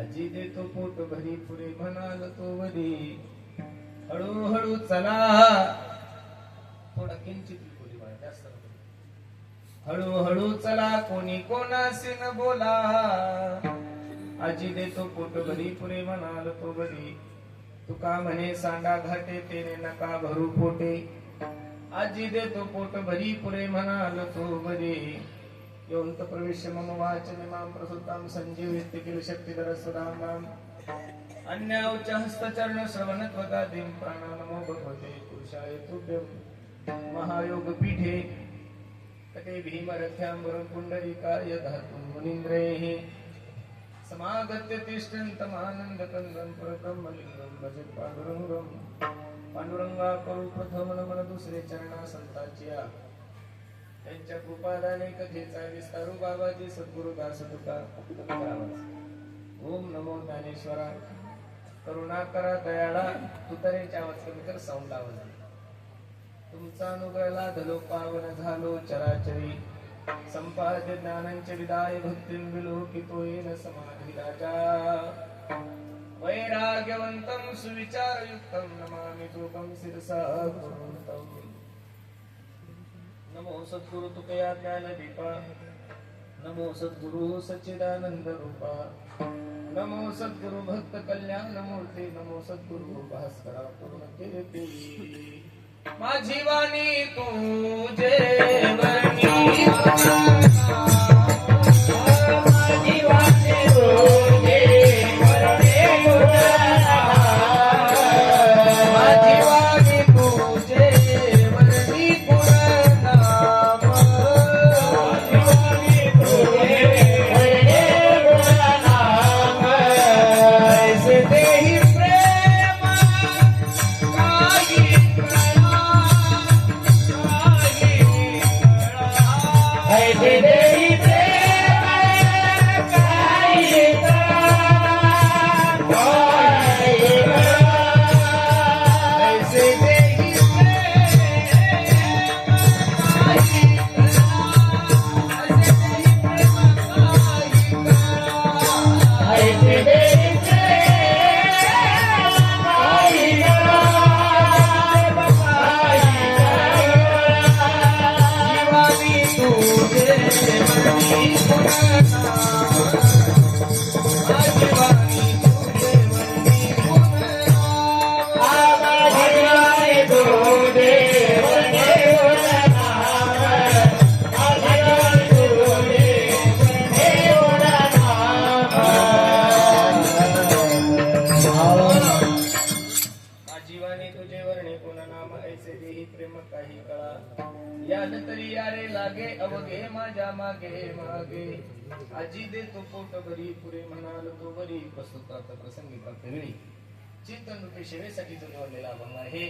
अजी देतो पोट भरी पुरे म्हणाल तो वरी हळूहळू चला थोडा किंचित बोली जास्त हळूहळू चला कोणी कोणाशी न बोला अजी देतो पोट भरी पुरे म्हणाल तो वरी तुका म्हणे सांगा घाटे तेने नका भरू पोटे आजी देतो पोट भरी पुरे म्हणाल तो वरी योंत प्रवेश मम वाचमिमां प्रसुतां संजीवित किल शक्तिधर सुदामां अन्याउच हस्तचरण श्रवणत्वगादिं प्राणानमो भगवते पुरुषाय तुभ्यं महायोग पीठे तटे भीमरथ्याम्बरं पुण्डरीकाय धातुं मुनीन्द्रैः समागत्य तिष्ठन्तमानन्दकन्दं परब्रह्मलिङ्गं भजे पांडुरंगं पांडुरंगा करू प्रथम नमन दुसरे चरणा संतांच्या त्यांच्या कृपादाने कथेचा विस्तारू बाबाजी सद्गुरु दास तुका ओम नमो ज्ञानेश्वरा करुणा करा दयाळा तुतारेच्या आवाज कमी कर साऊंड आवाज तुमचा अनुग्रह लाधलो पावन झालो चराचरी संपाद्य ज्ञानांचे विदाय भक्तीं विलोकितो येन समाधी राजा वैराग्यवंतं सुविचारयुक्तं नमामि तुकं शिरसा गुरुतं नमो सद्गुरु तुकया ज्ञान दीपा नमो सद्गुरु सच्चिदानंद रूपा नमो सद्गुरु भक्त कल्याण मूर्ती नमो सद्गुरु भास्करा पूर्ण कीर्ती माझी वाणी तुझे वर्णी माझी वाणी तुझे वर्णी माझी वाणी तुझे वर्णी Hey, नाही प्रेम काही कळा याद तरी यारे लागे अवघे माझ्या मागे मागे आजी दे तो पोट बरी पुरे म्हणाल तो बरी प्रस्तुतात प्रसंगी वेळी चिंतन रूपे सेवेसाठी जो निवडलेला अभंग आहे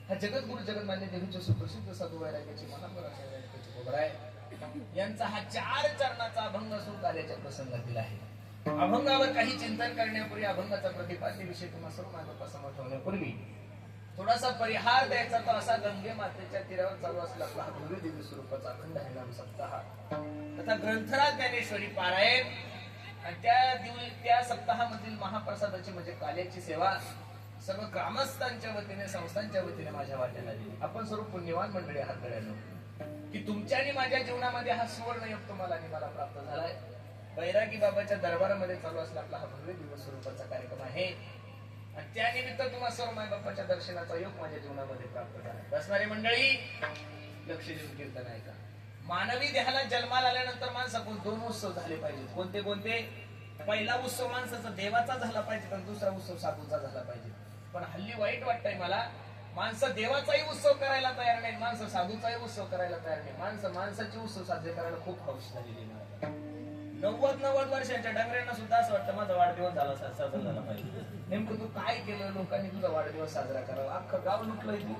हा जगद्गुरु जगन्मान्य देवीचे सुप्रसिद्ध साधू वैराग्याची महापौर आहे यांचा हा 4 चरणाचा अभंग सुरू झाल्याच्या प्रसंगातील आहे. अभंगावर काही चिंतन करण्यापूर्वी अभंगाचा प्रतिपाद्य विषय तुम्हा सर्व मानवासमोर ठेवण्यापूर्वी थोडासा परिहार द्यायचा तो असा गंगे मातेच्या तीरावर चालू असला आपला हा भव्य दिव्य स्वरूपाचा अखंड हरिनाम सप्ताह तथा ग्रंथराज ज्ञानेश्वरी पारायण आणि त्या सप्ताहामधील महाप्रसादाची म्हणजे काल्याची सेवा सर्व ग्रामस्थांच्या वतीने संस्थांच्या वतीने माझ्या वाट्याला दिली. आपण सर्व पुण्यवान मंडळी आहात गड्यानो की तुमच्या आणि माझ्या जीवनामध्ये हा सुवर्ण योग तुम्हाला आणि मला प्राप्त झालाय. बैरागी बाबाच्या दरबारामध्ये चालू असला आपला हा भव्य दिवस स्वरूपाचा कार्यक्रम आहे आणि त्यानिमित्त तुम्हाला सर्व माय बाप्पाच्या दर्शनाचा योग माझ्या जीवनामध्ये प्राप्त झाला. बसणारी मंडळी लक्ष देऊन कीर्तन ऐका. मानवी देहाला जन्माला आल्यानंतर माणसाकडून 2 उत्सव झाले पाहिजेत. कोणते कोणते? पहिला उत्सव माणसाचा देवाचा झाला पाहिजे आणि दुसरा उत्सव साधूचा झाला पाहिजे. पण हल्ली वाईट वाटतंय मला, माणसं देवाचाही उत्सव करायला तयार नाही, माणसं साधूचाही उत्सव करायला तयार नाही. माणसाचे उत्सव साजरे करायला खूप हौस झालेली आहे. 90 वर्षांच्या डांगऱ्यांना सुद्धा असं वाटतं माझा वाढदिवस झाला साजरा झाला पाहिजे. नेमकं तू काय केलं लोकांनी तुझा वाढदिवस साजरा करावा? अख्खं गाव लुटलंय तू.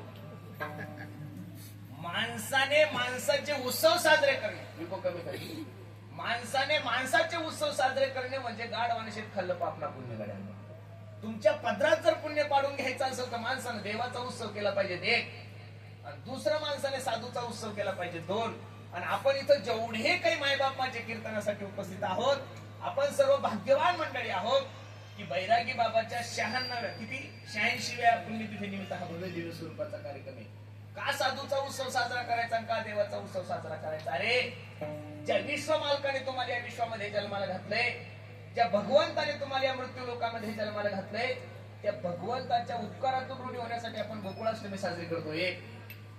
माणसाने माणसाचे उत्सव साजरे करणे विको कमी करणे, माणसाने माणसाचे उत्सव साजरे करणे म्हणजे गाढ वानशेत खाल्लं पापना पुण्य गड्यांना. तुमच्या पदरात जर पुण्य पाडून घ्यायचं असेल तर माणसाने देवाचा उत्सव केला पाहिजे 1 आणि दुसरा माणसाने साधूचा उत्सव केला पाहिजे 2. आणि आपण इथं जेवढे काही मायबाप माझ्या कीर्तनासाठी उपस्थित आहोत आपण सर्व भाग्यवान मंडळी आहोत की बैरागी बाबाच्या 86व्या पुण्यतिथी निमित्त हा भव्य दिव्य स्वरूपाचा कार्यक्रम आहे. का साधूचा उत्सव साजरा करायचा आणि का देवाचा उत्सव साजरा करायचा? अरे ज्या विश्व मालकाने तुम्हाला या विश्वामध्ये जन्माला घातलंय, ज्या भगवंताने तुम्हाला या मृत्यू लोकांमध्ये जन्माला घातलंय, त्या भगवंताच्या उपकारातून ऋणी होण्यासाठी आपण गोकुळाष्टमी साजरी करतोय 1,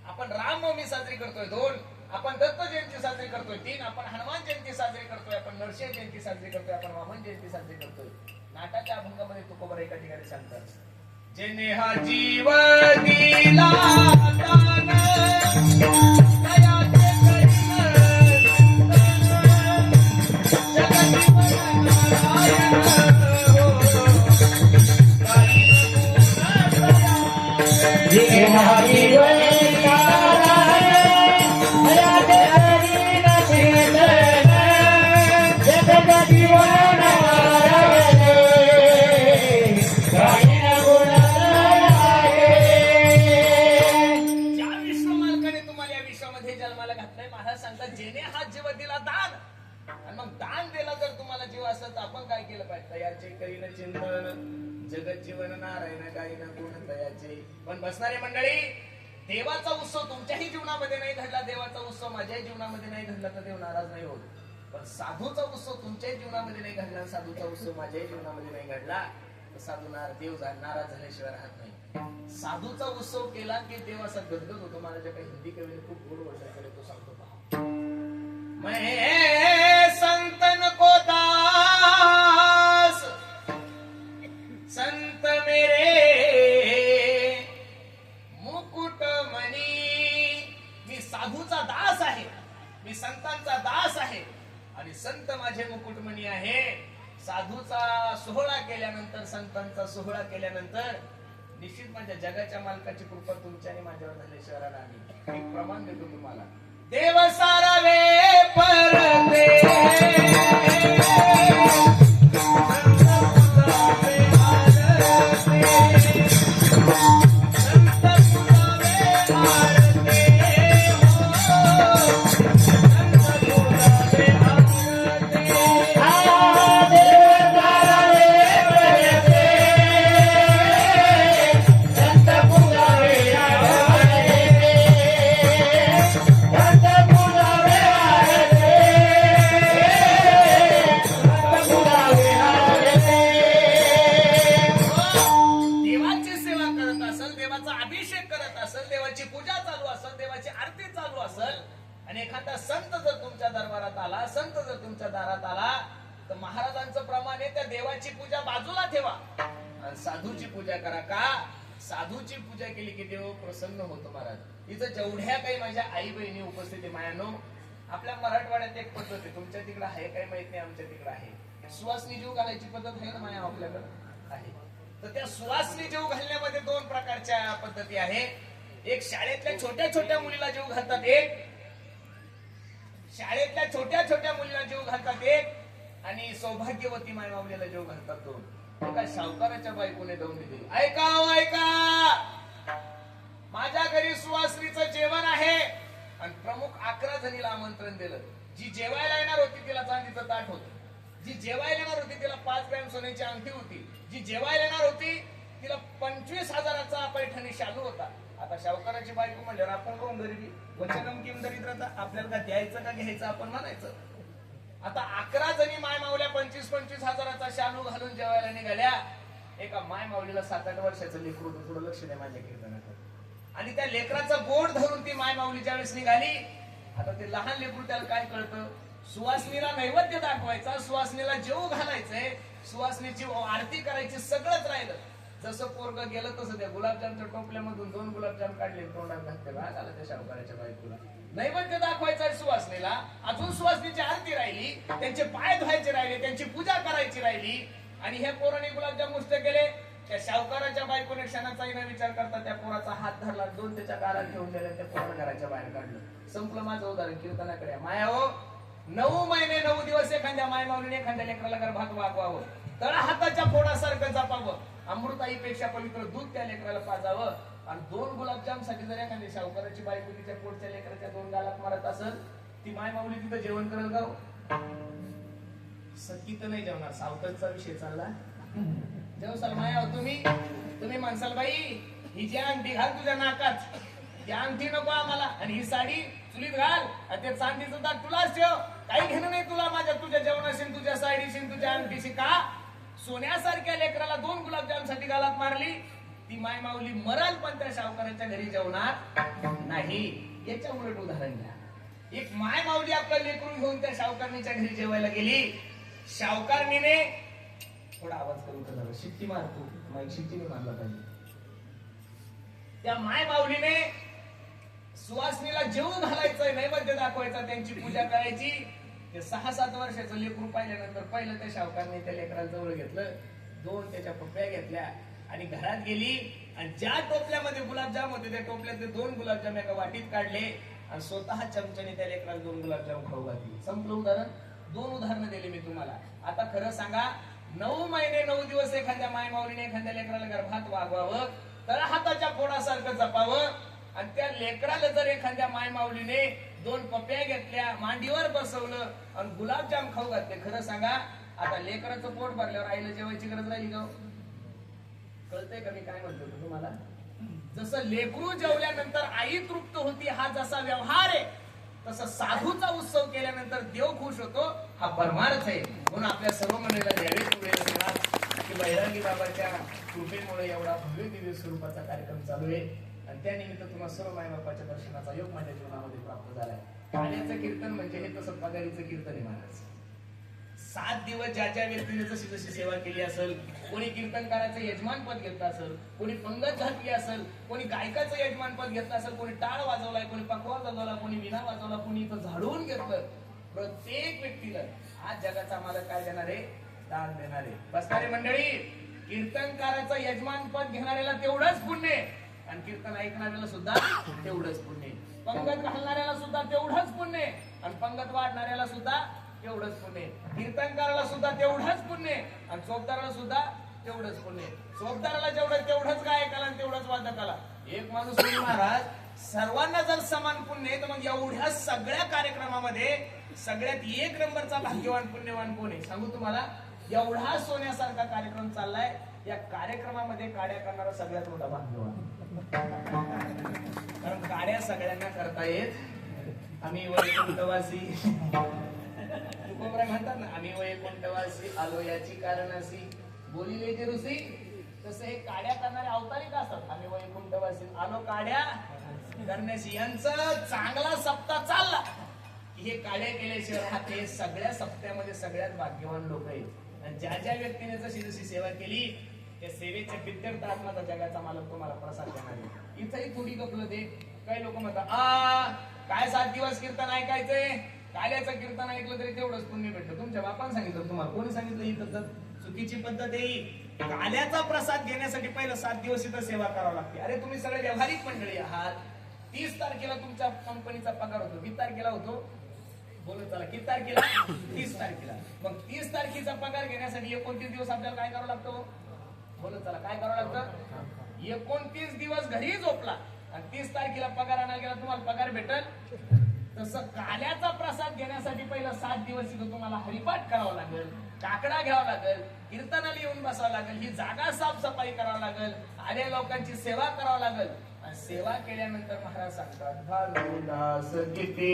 आपण रामनवमी साजरी करतोय 2, आपण दत्त जयंती साजरी करतोय 3, आपण हनुमान जयंती साजरी करतोय, आपण नरसिंह जयंती साजरी करतोय, आपण वामन जयंती साजरी करतोय. नाटाच्या अभंगामध्ये तुकोबर एका ठिकाणी सांगतात, जेने हा जीव दिला दान, दयाचे करीन जगजीवन नारायण हो, जेने हा जीव जेने हा जीव दिला दान. आणि मग दान दिला जर तुम्हाला जीव असला तर आपण काय केलं पाहिजे? तयाचे करीन चिंतन जगत जीवन नारायण गायन गुण तयाचे. पण बसणारी मंडळी, देवाचा उत्सव तुमच्याही जीवनामध्ये नाही घडला, देवाचा उत्सव माझ्याही जीवनामध्ये नाही घडला तर देव नाराज नाही होत. पण साधूचा उत्सव तुमच्याही जीवनामध्ये नाही घडला, साधूचा उत्सव माझ्याही जीवनामध्ये नाही घडला तर साधू देव नाराज झाल्याशिवाय राहत नाही. साधूचा उत्सव केला की देव असा गदगद होतो. मला ज्या काही हिंदी कवीने खूप गोड वर्षाकडे तो सांगतो, मैं संतन को दास संत मेरे मुकुटमणी. मी साधूचा दास आहे, मी संतांचा दास आहे आणि संत माझे मुकुटमणी आहे. साधूचा सोहळा केल्यानंतर, संतांचा सोहळा केल्यानंतर निश्चित माझ्या जगाच्या मालकाची कृपा तुमच्या आणि माझ्यावर झाल्याशिवाय राहणार नाही. एक प्रमाण देतो तुम्हाला, देव सारावे परते आणि एखादा संत जर तुमच्या दरबारात आला, संत जर तुमच्या दारात आला तर महाराजांचं प्रमाण आहे त्या देवाची पूजा बाजूला ठेवा आणि साधूची पूजा करा. का? साधूची पूजा केली की देव प्रसन्न होतो महाराज. इथं जेवढ्या काही माझ्या आई बहिणी उपस्थित आहे मायानो, आपल्या मराठवाड्यात एक पद्धत आहे, तुमच्या तिकडे आहे काही माहित नाही, आमच्या तिकडे आहे. सुवासनी जीव घालायची पद्धत आहे ना माया आपल्याकडे आहे. तर त्या सुवासनी जीव घालण्यामध्ये दोन प्रकारच्या पद्धती आहे. एक शाळेतल्या छोट्या छोट्या मुलीला जीव घालतात, एक शाळेतल्या छोट्या छोट्या मुलीला जीव घालतात एक, आणि सौभाग्यवती मायमाऊलीला जीव घालतात दोन. एका सावकाराच्या बायकोने जाऊन दिली, ऐका हो ऐका, माझ्या घरी सुवासनीचं जेवण आहे आणि प्रमुख 11 जणीला आमंत्रण दिलं. जी जेवायला येणार होती तिला चांदीचं ताट होतं, जी जेवायला येणार होती तिला 5 ग्रॅम सोन्याची अंगठी होती, जी जेवायला येणार होती तिला 25,000चा पैठणी शालू होता. आता सावकाराची बायको म्हणल्यावर आपण कोण गरिबी, वचनम किम दरिद्रता, आपल्याला का द्यायचं का घ्यायचं आपण म्हणायचं. आता 11 जणी माय माऊल्या 25,000चा शालू घालून जेवायला निघाल्या. एका माय माऊलीला 7-8 वर्षाचं लेकरू होतं, थोडं लक्ष द्या माझ्या कीर्तनाकडे, आणि त्या लेकराचं बोट धरून ती माय माऊली ज्यावेळेस निघाली. आता ते लहान लेकरू त्याला काय कळतं, सुवासनीला नैवेद्य दाखवायचा, सुवासनीला जेव घालायचंय, सुवासनीची आरती करायची, सगळंच राहिलं. जसं पोरग गेलं तसं त्या गुलाबजामच्या टोपल्यामधून 2 गुलाबजाम काढले, तोंडात घातले, राग आला त्या सावकाराच्या बायकोला. नैवेद्य दाखवायचा सुवासनीला, अजून सुवासनीची आरती राहिली, त्यांचे पाय धुवायचे राहिले, त्यांची पूजा करायची राहिली, आणि हे पोराने गुलाबजाम मुष्ट केले. त्या सावकाराच्या बायकोने क्षणाचाही न विचार करता त्या पोराचा हात धरला, 2 त्याच्या गालात घेऊन गेले, त्या पोराला घराच्या बाहेर काढलं. संपलं माझं उदाहरण. कीर्तनाकडे माया हो, 9 महिने 9 दिवस एखाद्या माय माऊलीने एखाद्या लेकराला गर्भात वागवावं, तळ हाताच्या फोडासारखं जपावं, अमृताईपेक्षा पवित्र दूध त्या लेकराला पाजावं, आणि 2 गुलाबजाम साठी जर एखादी सावकाराची बायको तिच्या पोटच्या लेकराच्या 2 गालात मारत असेल, ती माय माऊली तिथं जेवण करेल का? सत्ती तर नाही जेवणार. सावकाराचा विषय चालला, जेवसाल माया हो तुम्ही म्हणसाल बाई ही जी अंगठी घाल तुझ्या नाकात, ती अंगठी नको आम्हाला, आणि ही साडी चुलीत घाल, आणि ते चांदीचं ताट तुलाच ठेव, काही घेणं नाही तुला माझ्या तुझ्या जेवणाशी, तुझ्या साडीशी, तुझ्या अंगठीशी. का सोन्यासारख्या लेकराला 2 गुलाबजाम साठी गालात मारली, ती माय माऊली मराल पण त्या सावकाराच्या घरी जेवणार नाही. याच्या उलट उदाहरण घ्या. एक माय माऊली आपलं लेकरू घेऊन त्या सावकारणीच्या घरी जेवायला गेली. सावकारणीने थोडा आवाज करून झाला, शिट्टी मारतो, माईक शिट्टीने मारला पाहिजे. त्या माय माऊलीने सुवासनीला जेवून घालायचं, नैवेद्य दाखवायचा, त्यांची पूजा करायची. ते 6-7 वर्षाचं लेकरू पाहिल्यानंतर पहिलं त्या सावकारने त्या लेकराला जवळ घेतलं, 2 त्याच्या पप्प्या घेतल्या आणि घरात गेली, आणि ज्या टोपल्यामध्ये गुलाबजाम होते त्या टोपल्यातले 2 गुलाबजाम एका वाटीत काढले, आणि स्वतः चमच्याने त्या लेकराला 2 गुलाबजाम खाऊ घातली. संपलं उदाहरण. 2 उदाहरणं दिली मी तुम्हाला. आता खरं सांगा, 9 महिने 9 दिवस एखाद्या माय माऊलीने एखाद्या लेकराला गर्भात वागवावं, तळ हाताच्या फोडासारखं जपावं, आणि त्या लेकराला जर एखाद्या माय माऊलीने 2 पप्प्या घेतल्या, मांडीवर बसवलं आणि गुलाबजाम खाऊ घातले, खरं सांगा आता लेकराचं पोट भरल्यावर आईला जेवायची गरज राहिली का? कळतंय का मी काय म्हणतो तुम्हाला? जसं लेकरू जेवल्यानंतर आई तृप्त होती, हा जसा व्यवहार आहे, तसं साधूचा उत्सव केल्यानंतर देव खुश होतो, हा परमार्थ आहे. म्हणून आपल्या सर्व मंडळीला द्यावे की बैरागी बाबाच्या कृपेमुळे एवढा भव्य दिव्य स्वरूपाचा कार्यक्रम चालू आहे, आणि त्यानिमित्त तुम्हाला सर्व माय बापाच्या दर्शनाचा योग माझ्या जीवनामध्ये प्राप्त झालाय. गाण्याचं कीर्तन म्हणजे हे तसं पगारीचं कीर्तन आहे महाराज. 7 दिवस ज्या ज्या व्यक्तीने जशी जशी सेवा केली असेल, कोणी कीर्तनकाराचं यजमानपद घेतलं असेल, कोणी पंगत घातली असेल, कोणी गायकाचं यजमानपद घेतलं असेल, कोणी टाळ वाजवलाय, कोणी पखवा वाजवला, कोणी विना वाजवला, कोणी इथं झाडून घेतलं, प्रत्येक व्यक्तीला आज जगाचा मालक काय देणार आहे? दान देणार आहे. बसणारे मंडळी, कीर्तनकाराचं यजमानपद घेणाऱ्याला तेवढंच पुण्य, आणि कीर्तन ऐकणाऱ्याला सुद्धा तेवढंच पुण्य, पंगत घालणाऱ्याला सुद्धा तेवढंच पुण्य, आणि पंगत वाढणाऱ्याला सुद्धा तेवढंच पुण्य, कीर्तनकाराला सुद्धा तेवढंच पुण्य, आणि चोपदाराला सुद्धा तेवढंच पुण्य. चोपदाराला तेवढंच गायकाला आणि तेवढंच वादकाला. एक माणूस महाराज, सर्वांना जर समान पुण्य आहे, तर मग एवढ्या सगळ्या कार्यक्रमामध्ये सगळ्यात 1 नंबरचा भाग्यवान पुण्यवान कोण आहे सांगू तुम्हाला? एवढा सोन्यासारखा कार्यक्रम चाललाय, या कार्यक्रमामध्ये काड्या करणारा सगळ्यात मोठा भाग्यवान. कारण काड्या सगळ्यांना करता येत. आम्ही वैकुंठवासी म्हणतात ना, आम्ही वैकुंठवासी आलो याची कारणासी बोलिले जे ऋषी, तसे हे काड्या करणारे अवतारिक असतात. आम्ही वैकुंठवासी आलो काड्या करण्याशी. यांचं चांगला सप्ताह चालला की हे काड्या केल्याशिवाय राहत. हे सगळ्या सप्त्यामध्ये सगळ्यात भाग्यवान लोक आहेत, आणि ज्या ज्या व्यक्तीने जशी जशी सेवा केली त्या सेवेचे बिद्यर्थ आत्माचा जगाचा मालक तुम्हाला प्रसाद देणार आहे. इथंही थोडी गपलं ते. काही लोक म्हणतात काय 7 दिवस कीर्तन ऐकायचंय, काल्याचं कीर्तन ऐकलं तरी तेवढंच पुण्य भेटतं. तुमच्या बापाने सांगितलं तुम्हाला? कोणी सांगितलं? ही पद्धत चुकीची पद्धत आहे. काल्याचा प्रसाद घेण्यासाठी पहिलं 7 दिवस इथं सेवा करावी लागते. अरे तुम्ही सगळे व्यावहारिक मंडळी आहात. 30 तारखेला तुमच्या कंपनीचा पगार होतो. किती तारखेला होतो? बोलत चला. किती तारखेला? 30 तारखेला. मग 30 तारखेचा पगार घेण्यासाठी 29 दिवस आपल्याला काय करावं लागतं? बोलत चला. काय करावं लागतं? 29 दिवस घरी झोपला आणि 30 तारखेला पगार आणायला गेला, तुम्हाला पगार भेटल? तसं काल्याचा प्रसाद घेण्यासाठी पहिला 7 दिवस इथं तुम्हाला हरिपाठ करावा लागेल, काकडा घ्यावा लागेल, कीर्तनाला येऊन बसावं लागेल, ही जागा साफसफाई करावं लागेल, आल्या लोकांची सेवा करावं लागेल. आणि सेवा केल्यानंतर महाराज सांगतात, भानुदास किती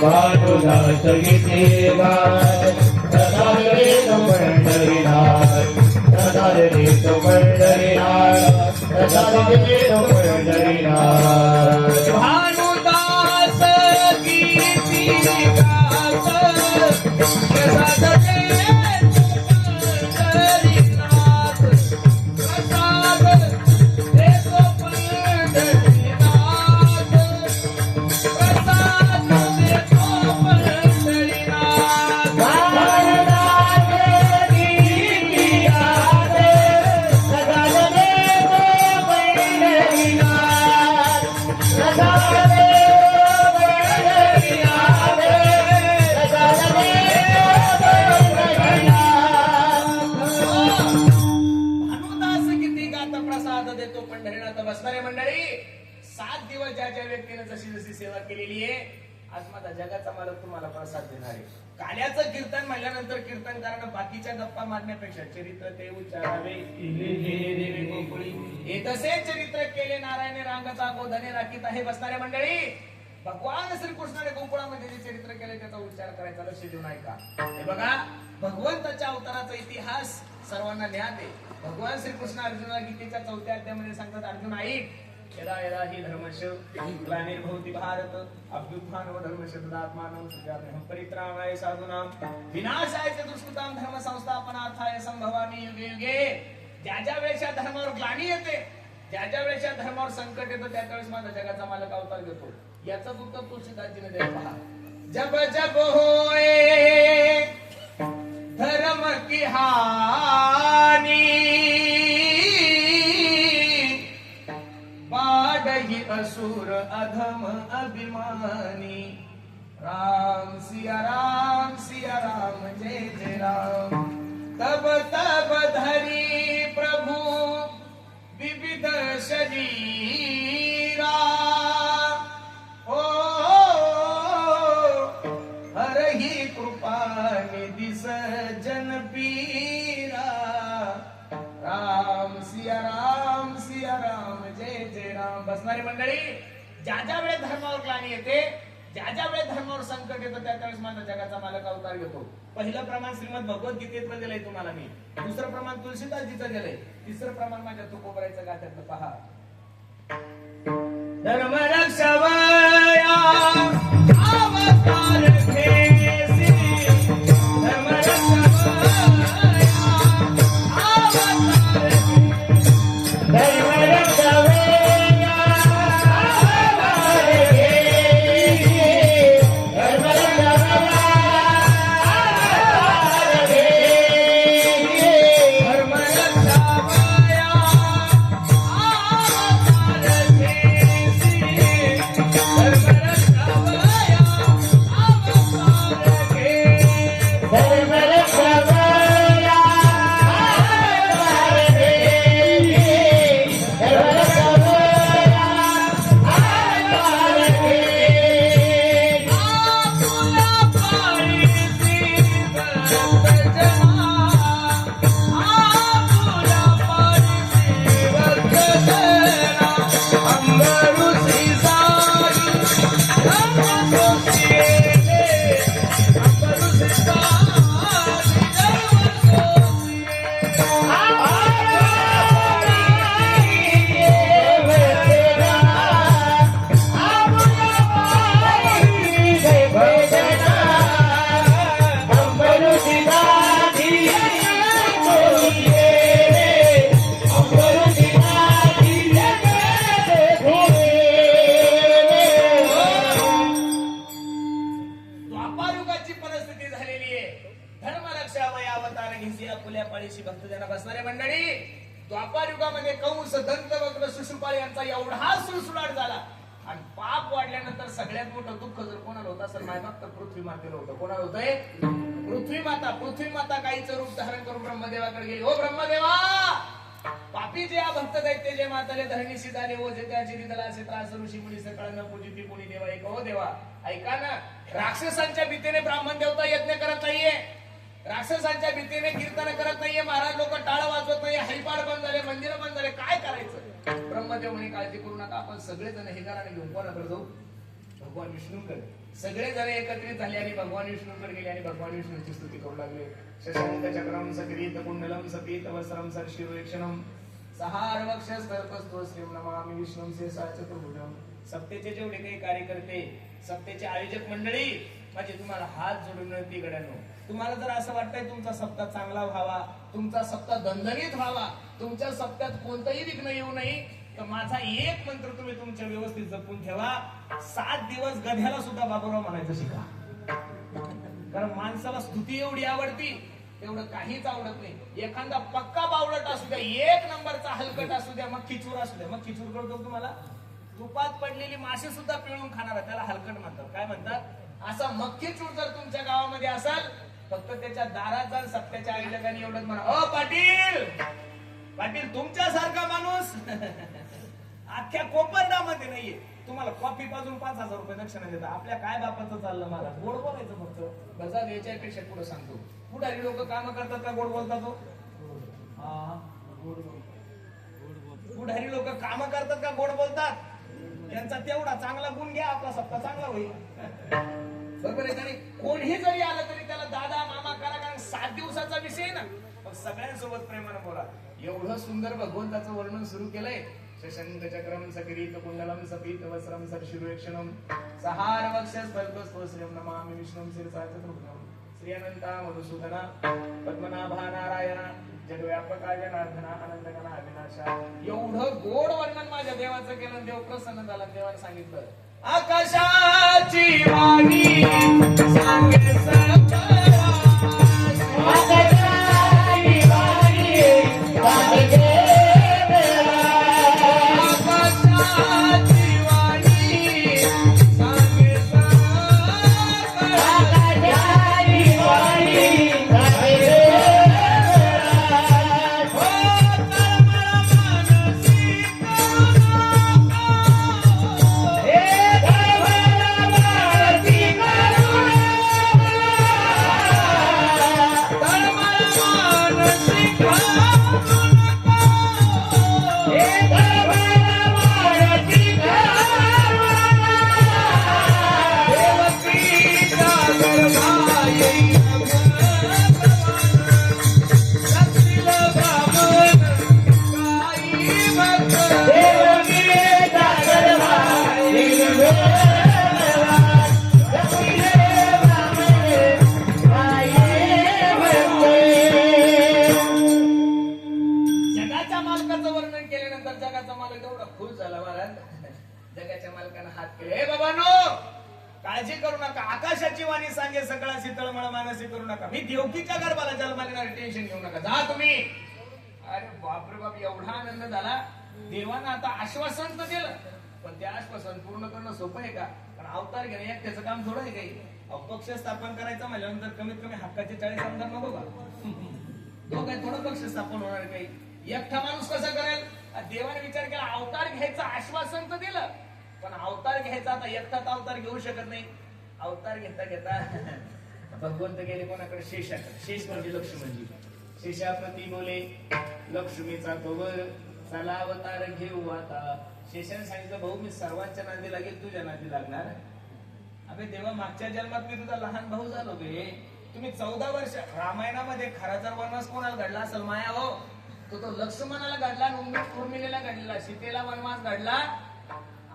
भानुदास गीते गाय सदारे तो पंढरीनाथ, सदारे तो पंढरीनाथ, सदारे तो पंढरीनाथ. भानुदास गीती गात सदारे पंढरीनाथ, सदारे तो पंढरीनाथ, सदारे तो पंढरीनाथ. भानुदास गीते गात सदारे तो पंढरीनाथ, सदारे भानुदास किती गात प्रसाद देतो पंढरीनाथ. बसणारे मंडळी, 7 दिवस ज्या ज्या व्यक्तीने जशी जशी सेवा केलेली आहे, आज माझा जगाचा मालक तुम्हाला प्रसाद देणार आहे. काल्याचं कीर्तन म्हणल्यानंतर कीर्तनकारांना बाकीच्या गप्पा मारण्यापेक्षा चरित्र ते उच्चारावे. हे तसे चरित्र केले नारायणे रांगाचा गोधने राखीत आहे. बसणारे मंडळी, भगवान श्रीकृष्णाने गोकुळामध्ये जे चरित्र केले त्याचा उच्चार करायचा. लक्ष देऊन ऐका. हे बघा, भगवंताच्या अवताराचा इतिहास सर्वांना ज्ञात आहे. भगवान श्रीकृष्ण अर्जुनाला गीतेच्या 4थ्या अध्यायामध्ये सांगतात, अर्जुन ऐक, यदा यदा हि धर्मस्य ग्लानिर्भवति भारत अभ्युत्थानो धर्मस्य तदात्मानं सृजाम्यहं परित्राणाय साधूनां विनाशाय च दुष्कृतां धर्म संस्थापनार्थाय संभवामि युगे युगे. ज्या ज्या वेळेस या धर्मावर ग्लानी येते, ज्या ज्या वेळेस या धर्मावर संकट येतं, त्या त्यावेळेस माझा जगाचा मालक अवतार घेतो. याचं उत्तर तुळशीदासजीने दिलं. पहा, जब जब होए धर्म की हानी, बाढ़ही असुर अधम अभिमानी. राम सिया राम जय जय राम. तब तब धरी प्रभु विविध शरीरा, ओ हरहि कृपा निधि सज्जन पीरा. राम सिया राम जय जय राम. बसणारी मंडळी, ज्या ज्या वेळेस धर्मावर ग्लानी येते, ज्या ज्या वेळेस धर्मावर संकट येतं, त्या त्यावेळेस माझा जगाचा मालक अवतार घेतो. पहिलं प्रमाण श्रीमद भगवद्गीतेतलं दिलंय तुम्हाला मी, दुसरं प्रमाण तुळशीदासजीचं दिलंय, तिसरं प्रमाण माझ्या तुकोबरायचं गात्यातलं. पहा, धर्म रक्षावया अवतार घेसी, धर्म रक्षावया अवतार घेसी, धर्म रक्षावया अवतार घेसी, धर्म रक्षावया अवतार घेसी, धर्म रक्षावया अवतार घेसी. द्वापार युगामध्ये कंस दंतवक्र शिशुपाल यांचा एवढा सुळसुळाट झाला आणि पाप वाढल्यानंतर सगळ्यात मोठं दुःख जर कोणाला होता तर मायबाप तर पृथ्वी मातेला होतं. कोणाला होतंय? पृथ्वी माता काहीचं रूप धारण करून ब्रह्मदेवाकडे गेली. ओ ब्रह्मदेवा, पापी जे भक्त दैत्य जे माताले धरणीशी झाले हो जे त्याची दिदला असे त्रास ऋषी मुनी सकाळ न पूजिती कोणी देवा एक हो देवा. ऐका ना, राक्षसांच्या भीतीने ब्राह्मण देवता यज्ञ करत नाहीये, राक्षसांच्या भीतीने कीर्तन करत नाहीये, महाराज लोक टाळ वाजवत नाहीये, हरिपाठ बंद झाले, मंदिर बंद झाले, काय करायचं? ब्रह्मदेव म्हणे काळजी करू नका, आपण सगळेजण हे घराने घेऊन कोणाकडे जाऊ? भगवान विष्णूकडे. सगळेजण एकत्रित झाले आणि भगवान विष्णूकडे गेले आणि भगवान विष्णूची स्तुती करू लागले. शशांक चक्रम सकृत कुंडलम सपीत वस्त्रम सरशिरोक्षणम सहार वक्षस्थलकस्तो श्रीम नमामि विष्णुं शेषाचतुर्भुजम. सप्तेचे जेवढे काही कार्यकर्ते, सप्तेचे आयोजक मंडळी, माझी तुम्हाला हात जोडून विनंती गड्यांनो, तुम्हाला जर असं वाटतंय तुमचा सप्ताह चांगला व्हावा, तुमचा सप्ताह दणदणीत व्हावा, तुमच्या सप्त्यात कोणतंही विघ्न येऊ नये, तर माझा एक मंत्र तुम्ही तुमच्या व्यवस्थित जपून ठेवा. 7 दिवस गध्याला सुद्धा बाबूराव म्हणायचं शिका. कारण माणसाला स्तुती एवढी आवडती, तेवढं काहीच आवडत नाही. एखादा पक्का बावळट असू द्या, 1 नंबरचा हलकट असू द्या, मग खिचूर असू द्या. मग खिचूर करतो तुम्हाला तुपात पडलेली माशी सुद्धा पिळून खाणार, त्याला हलकट म्हणतात. काय म्हणतात? असा मक्खी चूर जर तुमच्या गावामध्ये असाल, फक्त त्याच्या दारात जाऊन सप्त्याच्या आयोजकांनी एवढंच म्हणा, अ पाटील पाटील तुमच्यासारखा माणूस अख्ख्या कोपरडामध्ये नाहीये. तुम्हाला कॉफी पाजून 5,000 रुपये दक्षिणा देतात. आपल्या काय बापाचं चाललं मला? गोड बोलायचं फक्त. बसा याच्यापेक्षा पुढे सांगतो, पुढारी लोक काम करतात का गोड बोलतात? पुढारी लोक काम करतात का गोड बोलतात? त्यांचा तेवढा चांगला गुण घ्या, आपला सप्ताह चांगला होईल. बरोबर आहे का नाही? कोणीही जरी आलं तरी त्याला दादा मामा करा, कारण 7 दिवसाचा विषय ना. पण सगळ्यांसोबत प्रेमानं बोला. एवढं सुंदर भगवंताचं वर्णन सुरू केलंय. शशांक चक्रम सकृत कुंडलम सपीत वस्त्रम सरशिरोक्षणम सहार वक्षस्थलकस्तो श्रीम नमामि विष्णुं शिरसाचतुर्भुजम. श्री अनंता मधुसूदना पद्मनाभा नारायणा जगव्यापका जनार्दना आनंदगणा अविनाशा. एवढं गोड वर्णन माझ्या देवाचं केलं, देव प्रसन्न झाला. देवाने सांगितलं, आकाशाची वाणी सांगे सकाळ, आकाशाची वाणी सांगे जगाच्या मालकानं हात केले. हे बाबांनो, काळजी करू नका. आकाशाची वाणी सांगे सगळा शीतळमळ मानसी करू नका. मी देवकीच्या गर्भाला जन्माला टेन्शन घेऊ नका, जा तुम्ही. अरे बापरे बाप, एवढा आनंद झाला. देवानं आता आश्वासन तर दिलं, पण ते आश्वासन पूर्ण करणं सोपं आहे का? कारण अवतार घेणं एकट्याचं काम थोडं आहे काही. पक्ष स्थापन करायचं म्हणल्यानंतर कमीत कमी हक्काचे 40 आमदार नको का? तो काय थोडं पक्ष स्थापन होणार काही? एकटा माणूस कसं करेल? देवाने विचार केला, अवतार घ्यायचं आश्वासन तर दिलं, पण अवतार घ्यायचा आता एकटाच अवतार घेऊ शकत नाही. अवतार घेता घेता भगवंत गेले कोणाकडे? शेषाकडे. शेष म्हणजे लक्ष्मणजी. शेषापती बोले, लक्ष्मीचा तोवर चला अवतार घेऊ आता. शेषाने सांगितलं, भाऊ मी सर्वांच्या नादी लागेल, तुझ्या नादी लागणार. अबे देवा, मागच्या जन्मात मी तुझा लहान भाऊ झालो बे. तुम्ही 14 वर्ष रामायणामध्ये खरा जर वनवास कोणाला घडला असेल माया हो, तो लक्ष्मणाला घडला, उर्मिलेला घडला, सीतेला वनवास घडला.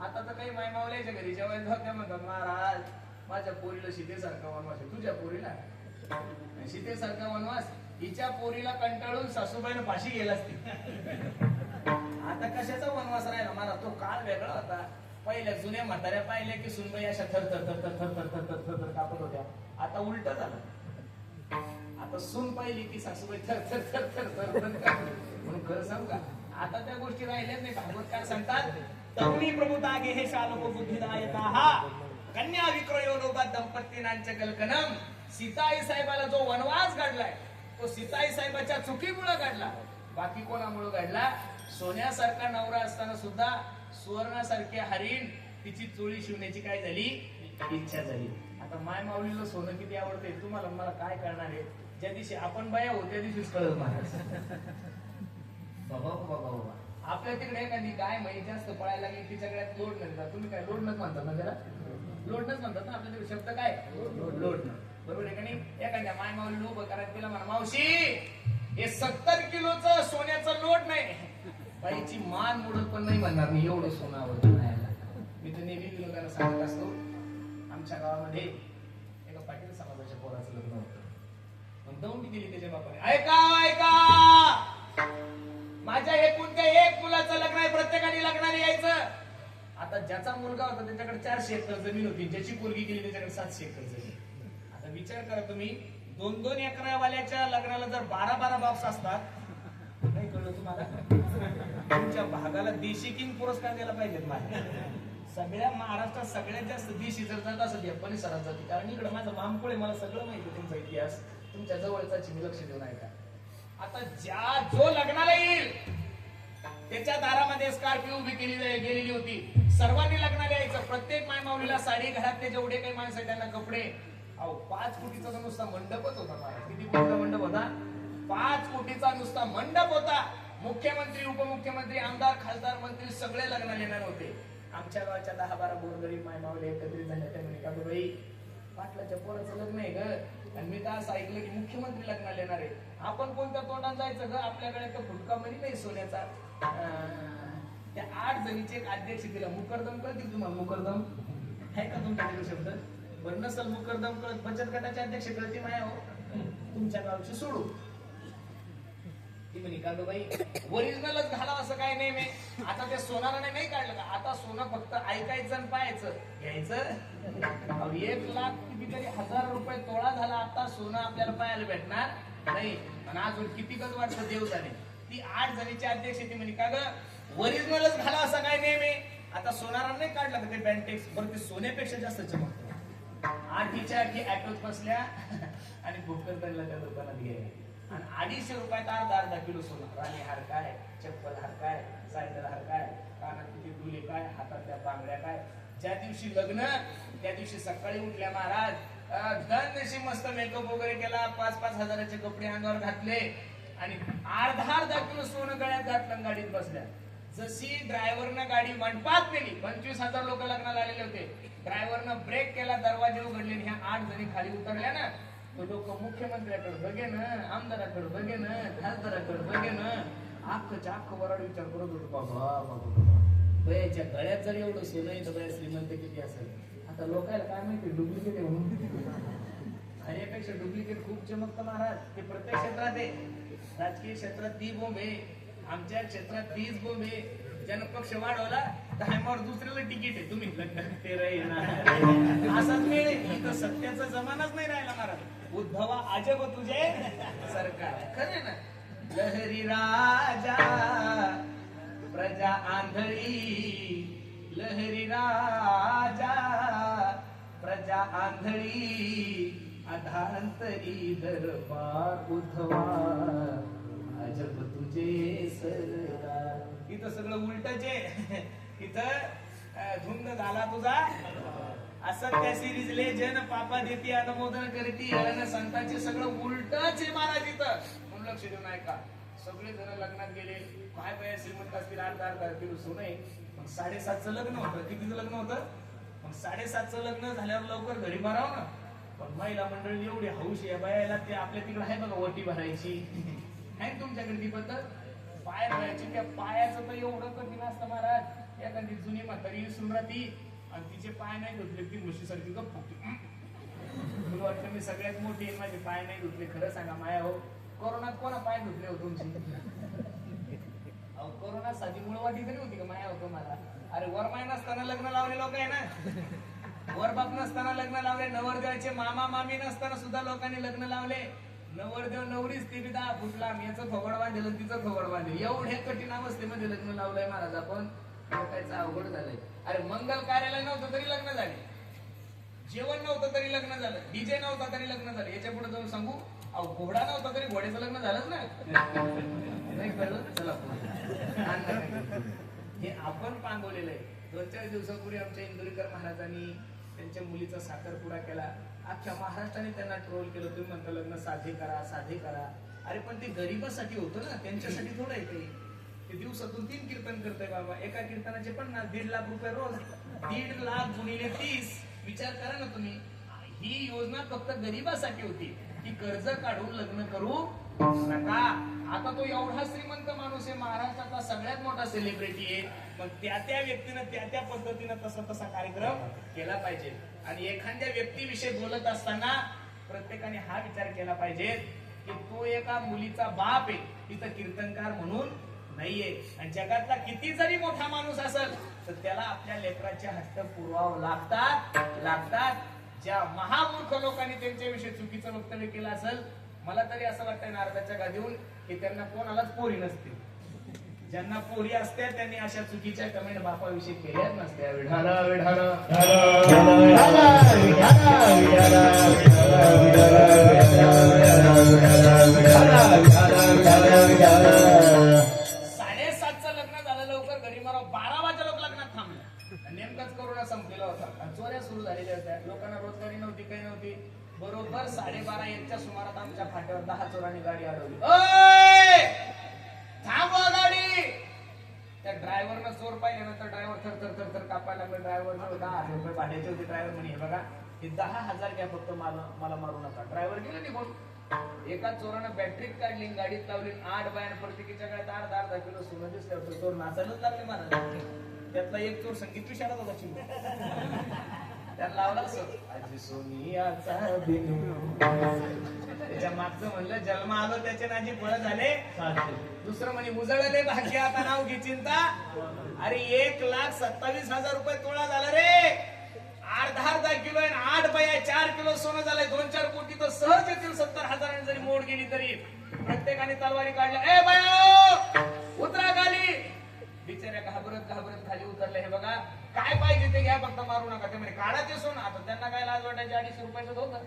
आता तर काही माय मावल्याच्या घरी जेवायला जाऊ म्हणतात, महाराज माझ्या पोरीला सीतेसारखा वनवास आहे. तुझ्या पोरीला सीतेसारखा वनवास? हिच्या पोरीला कंटाळून सासूबाईनं फाशी गेला असती. आता कशाचा वनवास राहिला मला? तो काळ वेगळा होता. पहिल्या जुन्या म्हाताऱ्या पाहिल्या की सुनबाई अशा थर थर थर थर थर थर थर थर थर कापत होत्या. आता उलट झालं. आता सून पाहिली की सासूबाई थर थर थर थर थर थर कापत. म्हणून खरं सांगू का, आता त्या गोष्टी राहिल्याच नाही. भागवत काय सांगतात, तरुणी प्रभुता गेहे शालोक बुद्धिदायका कन्या विक्रयो लोकात दंपतीनांच्या कल्कनम. सीताई साहेबाला जो वनवास घडलाय तो सीताई साहेबाच्या चुकीमुळे घडला, बाकी कोणामुळे घडला? सोन्यासारखा नवरा असताना सुद्धा सुवर्णासारखे हरिण तिची चोळी शिवण्याची काय झाली, इच्छा झाली. आता माय माऊलीला सोनं किती आवडते तुम्हाला मला काय करणार आहे? ज्या दिवशी आपण बाया हो त्या दिवशीच कळत महाराज. बाबा बाबा बाबा आपल्या तिकडे एखादी गाय म्हैस जास्त पळायला लागली तिच्या गळ्यात लोड म्हणतात. तुम्ही काय लोडनच म्हणतात ना त्याला? लोडनच म्हणतात ना आपल्या तिकडे शब्द काय? लोडणं. बरोबर आहे का नाही? एखाद्या माय माऊलीला उभं करायचं तिला म्हणा, मावशी हे 70 किलोचं सोन्याचं लोड नाही. बाईची मान मोडत पण नाही म्हणणार मी, एवढं सोनं आवडतं नाहीला. मी तर नेहमी विनोदाला सांगत असतो, आमच्या गावामध्ये एका पाटील समाजाच्या पोराचं लग्न होतं. मग दौंडी दिली त्याच्या बापाने, ऐका ऐका माझ्या एकुलत्या एक मुलाचं लग्न आहे, प्रत्येकाने लग्नाला यायचं. आता ज्याचा मुलगा होता त्याच्याकडे 400 एकर जमीन होती, ज्याची पोरगी गेली त्याच्याकडे 700 एकर जमीन. आता विचार करा तुम्ही, 2-2 एकरावाल्याच्या लग्नाला जर 12-12 बॉक्स असतात, नाही कळलं तुम्हाला? तुमच्या भागाला देशी किंग पुरस्कार द्यायला पाहिजेत. माझ्या सगळ्या महाराष्ट्रात सगळ्यात जास्त देशी जर जात असत या परिसरात जाते, कारण इकडे माझं मामकुळे, मला सगळं माहिती तुमचा इतिहास, तुमच्या जवळचा मी लक्ष देऊन ऐका. आता जो लग्नाला येईल त्याच्या दारामध्ये स्कॉर्पिओ उभी गेलेली होती. सर्वांनी लग्नाला यायचं. प्रत्येक माय माऊलीला साडी, घरातले जेवढे काही माणसं आहेत त्यांना कपडे. अहो 5 कोटीचा नुसता मंडपच होता महाराज. किती कोटीचा मंडप होता? 5 कोटीचा नुसता मंडप होता. मुख्यमंत्री, उपमुख्यमंत्री, आमदार, खासदार, मंत्री सगळे लग्नाला येणार होते. आमच्या गावाच्या 10-12 गोरगरीब माय माऊली एकत्रित झाल्या. त्या म्हणे, का बाई पाटलाच्या पोराचं लग्न आहे ग, आणि मी तर असं ऐकलं की मुख्यमंत्री लग्नाला येणार आहे. आपण कोणत्या तोंडात जायचं ग? आपल्याकडे तर फुटका मध्ये नाही सोन्याचा. त्या 8 जणीचे एक अध्यक्ष दिला. मुकरदम कळतील तुम्हाला? मुकरदम आहे का तुमच्याकडे शब्द? बरं नसल मुकरदम कळत, बचत गटाचे अध्यक्ष कळते माया हो. तुमच्या गावची सोडू. ती म्हणे, का ग बाई ओरिजिनलच घाला असं काय नाही मी. आता त्या सोनाराने नाही काढलं का? आता सोनं फक्त ऐकायचं आणि पाहायचं, घ्यायचं. 1 लाख कितीतरी हजार रुपये तोळा झाला. आता सोनं आपल्याला पाहायला भेटणार नाही. आणि अजून कितीकच वाटतं देव जाणे. ती 8 जणीची अध्यक्ष ती म्हणे, का ग ओरिजिनलच घाला असं काय नाही मी. आता सोनाराने नाही काढलं का ते बँटेक्स, बरं ते सोन्यापेक्षा जास्त चमकतं. 8च्या ऍटोत बसल्या आणि भोकरदनला त्या दुकानात गेल्या. आणि 250 रुपयात अर्धा किलो सोनं. राणी हार काय, चप्पल हार काय, सँडल हार काय, कानात किती डुले काय, हातातल्या बांगड्या काय. ज्या दिवशी लग्न त्या दिवशी सकाळी उठल्या महाराज, दनशी मस्त मेकअप वगैरे केला, 5-5 हजाराचे कपडे अंगावर घातले आणि अर्धा किलो सोनं गळ्यात घातलं, गाडीत बसल्या. जशी ड्रायव्हरनं गाडी मंडपात नेली, 25,000 लोक लग्नाला आलेले होते. ड्रायव्हरनं ब्रेक केला, दरवाजे उघडले, ह्या 8 जणी खाली उतरल्या ना, तो लोक मुख्यमंत्र्याकडे बघे ना, आमदाराकडे बघे ना, खासदाराकडे बघे ना, अख्खच्या अख्ख वराड विचार करत होतो. बाबा बयाच्या गळ्यात जर एवढं सोनं आहे तर बया श्रीमंत किती असेल. आता लोकांना काय माहिती डुप्लिकेट आहे म्हणून. खऱ्यापेक्षा डुप्लिकेट खूप चमकतं महाराज. ते प्रत्येक क्षेत्रात आहे. राजकीय क्षेत्रात ती बोंब आहे, आमच्या क्षेत्रात तीच बोंब आहे. ज्यानं पक्ष वाढवला टायमावर दुसऱ्याला तिकीट आहे, तुम्ही ते राहील असाच वेळ आहे. इथं सत्याचा जमानाच नाही राहिला महाराज. उद्धवा अजब तुझे सरकार. खरे ना, लहरी राजा प्रजा आंधळी, लहरी राजा प्रजा आंधळी, अधांतरी दरबार उद्धवा अजब तुझे सरकार. इथं सगळं उलटच आहे. इथं धुंद झाला तुझा असं त्या सिरीजले जन पापा देती अनुमोदन करती अन संतांचे सगळं उलटच आहे महाराज इथं. म्हणून लक्ष देऊन ऐका. सगळे जण लग्नात गेले, काय बाया श्रीमंत असतील, अर्धा किलो सोनं आहे. मग 7.5चं लग्न होतं. कितीचं लग्न होतं? मग 7.5चं लग्न झाल्यावर लवकर घरी भराव ना. पण महिला मंडळी एवढी हौशी आहे बायाला, ते आपल्या तिकडे आहे बघा वटी भरायची आहे तुमच्याकडे ती पद्धत. पाय धरायची. त्या पायाचं तर एवढं कठीण असतं महाराज. एखादी जुनी म्हातारी विसरून राहती आणि तिचे पाय नाही धुतले, ती म्हशीसारखी गप्प फुकते. तुला वाटतं मी सगळ्यात मोठी आहे, माझे पाय नाही धुतले. खरं सांगा माया हो, कोरोनात कोणा पाय धुतले हो तुमची? अहो कोरोना साधी मुळवाटी तरी होती का माया हो तुम्हाला? अरे वरमाय नसताना लग्न लावले लोक आहे ना, वरबाप नसताना लग्न लावले, नवरदेवाचे मामा मामी नसताना सुद्धा लोकांनी लग्न लावले. नवरदेव नवरीच ती बी 10 फूट लांब, याचं थोबड बांधलं तिचं थोबड बांधलं. एवढ्या कठीण अवस्थेमध्ये लग्न लावलंय महाराज आपण. लोकांचं अवघड झालंय. अरे मंगल कार्यालय नव्हतं तरी लग्न झाले, जेवण नव्हतं तरी लग्न झालं, डीजे नव्हता तरी लग्न झालं. याच्या पुढे जाऊन सांगू, अहो घोडा नव्हता तरी घोड्याचं लग्न झालंच ना. नाही कळलं? चला हे आपण पांगवलेलं आहे. 2-4 दिवसापूर्वी आमच्या इंदुरीकर महाराजांनी त्यांच्या मुलीचा साखरपुडा केला. अख्ख्या महाराष्ट्राने त्यांना ट्रोल केलं. तुम्ही म्हणता लग्न साधे करा, साधे करा. अरे पण ते गरिबासाठी होतं ना, त्यांच्यासाठी थोडं आहे ते दिवसातून 3 कीर्तन करतोय बाबा. एका कीर्तनाचे 50, 1.5 लाख रुपये रोज. 1.5 लाख गुणिले 30, विचार करा ना तुम्ही. ही योजना फक्त गरिबासाठी होती की कर्ज काढून लग्न करू नका. आता तो एवढा श्रीमंत माणूस आहे, महाराष्ट्रातला सगळ्यात मोठा सेलिब्रिटी आहे. मग त्या व्यक्तीनं त्या पद्धतीनं तसा कार्यक्रम केला पाहिजे. आणि एखाद्या व्यक्तीविषयी बोलत असताना प्रत्येकाने हा विचार केला पाहिजे की तो एका मुलीचा बाप आहे, तिथं कीर्तनकार म्हणून नाहीये. आणि जगातला किती जरी मोठा माणूस असेल तर त्याला आपल्या लेकराचे हट्ट पुरवावं लागतात. ज्या महामूर्ख लोकांनी त्यांच्याविषयी चुकीचं वक्तव्य केलं असेल, मला तरी असं वाटतं नारदाच्या गादीहून की त्यांना कोणालाच पोरी नसते. ज्यांना पोरी असते त्यांनी अशा चुकीच्या कमेंट बापाविषयी केल्याच नसत्या. विढाला विढाला साडेसातचं लग्न झालं लवकर घरी मला 12 वाजता लोक लग्नात थांबले. नेमकाच कोरोना संपलेला होता आणि चोऱ्या सुरू झालेल्या होत्या. लोकांना रोजगारी नव्हती, काही नव्हती. बरोबर 12:30 सुमारात आमच्या फाट्यावर 10 चोरांनी गाडी अडवली. थांबवा गाडी. त्या ड्रायव्हरनं चोर पाहिल्यानंतर ड्रायव्हर थर कापायला लागला. ड्रायव्हरनं 10,000 रुपये भाड्याचे होते. ड्रायव्हर म्हणे, हे बघा हे 10,000 घ्या, फक्त मला मारू नका. ड्रायव्हर गेला निघून. एका चोरानं बॅटरीत काढली, गाडीत लावली. 8 बाया प्रत्येकीच्या गळ्यात 8-10 किलो सोनं दिसलं होतं. चोर नाचायलाच लागले महाराज. त्यातला एक चोर संगीत विशारत होता चिमू. त्याला लावला असं, आजी सोनियाचा बिनू. त्याच्या मागचं म्हणलं जन्म आलो त्याचे नाजी फळ झाले. दुसरं म्हणे उजळले भाग्य आता नाव घे चिंता. अरे 1,27,000 रुपये तोळा झाला रे. 8-10 किलो आहे, 8 बाया 4 किलो सोनं झालंय. 2-4 कोटी तर सहज येतील. 70,000 जरी मोड गेली तरी. प्रत्येकाने तलवारी काढल्या. ए बाया उतरा खाली. बिचाऱ्या घाबरत खाली उतरले. हे बघा काय पाहिजे ते घ्या, फक्त मारू नका. ते म्हणे काढा ते सोनं. आता त्यांना काय लाज वाटायची, 250 रुपयाचं होतं.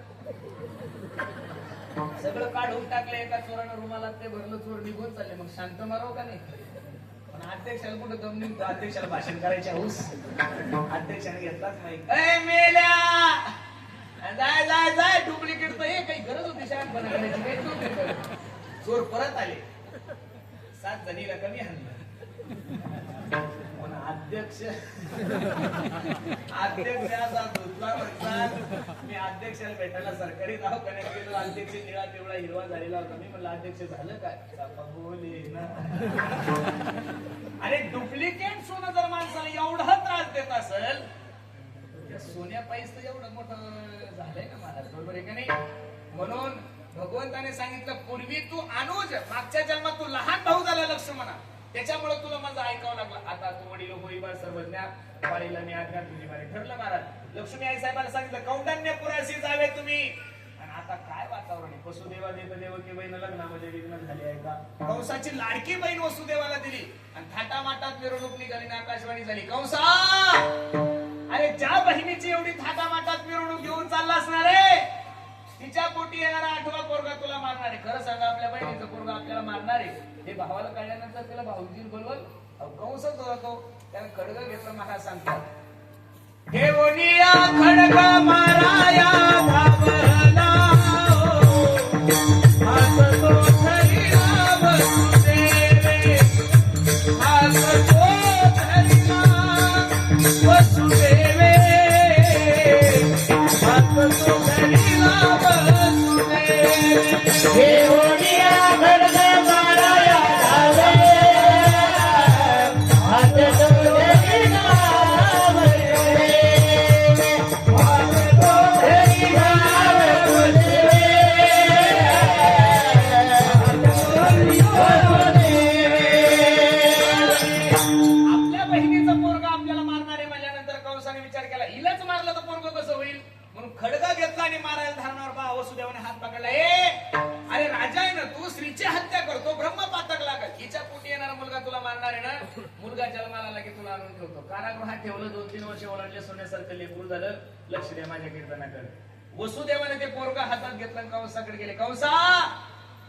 सगळं काढून टाकलं. एका चोरानं रुमालात ते भरलं. चोर निघून चालले. मग शांत मारावं का नाही? पण अध्यक्षाला कुठं दम निघतो. अध्यक्षाला भाषण करायचे हौस. अध्यक्षाने घेतलाच नाही. ए मेल्या जाय डुप्लिकेट तर हे काही गरज होती शहाणपणा करायची. काही डुप्लिकेट. चोर परत आले. 7 जणीला कमी आणलं. पण अध्यक्ष असा धुतला म्हणतात. मी अध्यक्षाला भेटायला सरकारी दवाखान्यात गेलो. अध्यक्ष निळा पिवळा हिरवा झालेला होता. मी म्हणलं अध्यक्ष झालं काय? बोले ना. अरे डुप्लिकेट सोनं जर माणसाला एवढा त्रास देत असेल, त्या सोन्या पायीच तर एवढं मोठं झालंय ना महाराज. बरोबर आहे का नाही? म्हणून भगवंताने सांगितलं, पूर्वी तू अनुज, मागच्या जन्मात तू लहान भाऊ झाला लक्ष्मणा, त्याच्यामुळे तुला माझं ऐकावं लागलं. आता तू वडील होईबार सर्वज्ञ, वाडीला मी आज्ञा तुझी मारे. ठरलं महाराज. लक्ष्मी आई साहेबांना सांगितलं, कौंडण्यपुराशी जावे तुम्ही. आणि आता काय वातावरण आहे. वसुदेवा देवकी बहीण लग्नामध्ये विघ्न झाली आहे का? कंसाची लाडकी बहीण वसुदेवाला दिली आणि थाटामाटात मिरवणूक निघाली ना आकाशवाणी झाली. कंसा, अरे ज्या बहिणीची एवढी थाटामाटात मिरवणूक घेऊन चालला असणार आहे, तिच्या पोटी येणारा 8वा पोरगा तुला मारणार आहे. खरं सांगा, आपल्या बहिणीचं पोरगा आपल्याला मारणार आहे हे भावाला कळल्यानंतर त्याला भाऊजी बोलवल. कंसच होता तो. त्याला खडग घेतलं. महाराज सांगतात, घेऊनिया खडग माराया धावला, हात तो धरिला वसुदेवे, हात तो धरिला वसुदेवे, हात तो धरिला वसुदेवे. घेऊनिया खडग माराया धावला, हात तो धरिला वसुदेवे, हात तो धरिला वसुदेवे, हात तो धरिला वसुदेवे. आपल्या बहिणीचं पोरगा आपल्याला मारणार आहे म्हणल्यानंतर कंसाने विचार केला, हिलाच मारलं तर पोरग कसं होईल. म्हणून खडगा घेतला आणि मारायला धारणार बा वसुदेवाने हात पकडला. अरे आणून ठेवतो. कारागृहात ठेवलं, 2-3 वर्ष ओलांडले, सोन्यासारखं लेकरू झालं. लक्ष द्या माझ्या कीर्तनाकडे. वसुदेवाने ते पोरगा हातात घेतलं आणि कंसाकडे गेले. कंसा,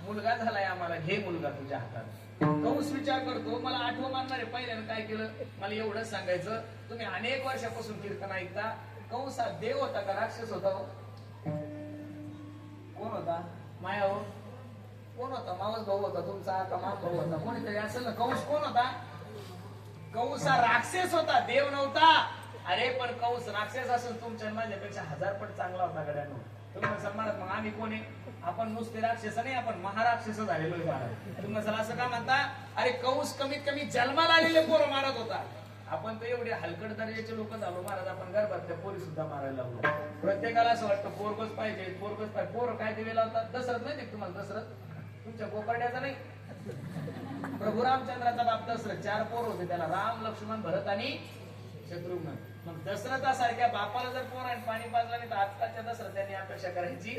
मुलगा झालाय आम्हाला, घे मुलगा तुझ्या हातात. कंस विचार करतो, मला आठवण मारणार आहे. पहिल्यानं काय केलं, मला एवढंच सांगायचं, तुम्ही अनेक वर्षापासून कीर्तन ऐकता, कंस हा देव होता का राक्षस होता? कोण होता? माया हो? कोण होता? मावस भाऊ होता तुमचा का माम भाऊ होता? कोणीतरी असेल ना. कंस कोण होता? कंस हा राक्षस होता, देव नव्हता. अरे पण कंस राक्षस असून तुमच्या माझ्यापेक्षा 1000 पट चांगला होता गड्यानो. तुम्ही म्हणत मग आम्ही कोणी? आपण नुसते राक्षस नाही, आपण महाराक्षस झालेलो आहे महाराज. तुम्ही म्हणाल असं का म्हणता? अरे कंस कमीत कमी जन्माला आलेले पोरं मारत होता. आपण तर एवढे हलकट दर्जाचे लोक झालो महाराज, आपण गर्भातल्या पोरी सुद्धा मारायला लागलो. प्रत्येकाला असं वाटतं पोरगच पाहिजे, पोरगच पाहिजे. पोरं काय दिलेला होता? दशरथ नाही तुम्हाला? दशरथ तुमच्या गोपाड्याचा नाही, प्रभू रामचंद्राचा बाप दशरथ. 4 पोर होते त्याला, राम, लक्ष्मण, भरत आणि शत्रुघ्न. मग दशरथासारख्या बापाला जर पोर आणि पाणी पाजलं नाही तर आजकालच्या दशरथांनी अपेक्षा करायची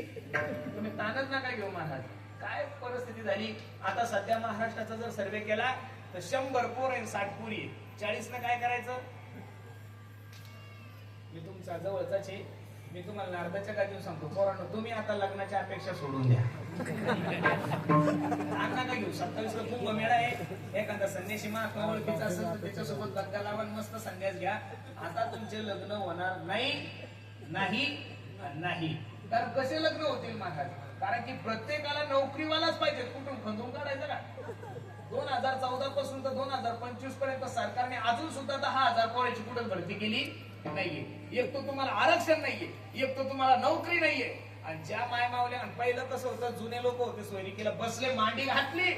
तुम्ही ताणच नका घेऊ महाराज. काय परिस्थिती झाली आता सध्या महाराष्ट्राचा जर सर्वे केला तर 100 पोर आणि 60 पोरी. 40 न काय करायचं? मी तुमचा जवळचाच आहे, मी तुम्हाला नारदाच्या गादीवर सांगतो, पोरांनो तुम्ही आता लग्नाच्या अपेक्षा सोडून द्या. नका घेऊ. 27 ला कुंभमेळा आहे, एखादा संन्यासी महात्मा ओळखीचा असेल तर त्याच्यासोबत लग्न लावा, मस्त संन्यास घ्या. आता तुमचे लग्न होणार नाही नाही नाही. कारण कसे लग्न होतील महाराज? कारण की प्रत्येकाला नोकरीवालाच पाहिजे. कुठून खंदून काढायचं का? 2014 पासून तर 2025 पर्यंत सरकारने अजून सुद्धा 10,000 पोरांची कुठं भरती केली नाहीये. एक तर तुम्हाला आरक्षण नाहीये, एक तर तुम्हाला नोकरी नाहीये. आणि ज्या मायमावल्या, आणि पहिलं कसं होतं, जुने लोक होते सोयरिकीला बसले, मांडी घातली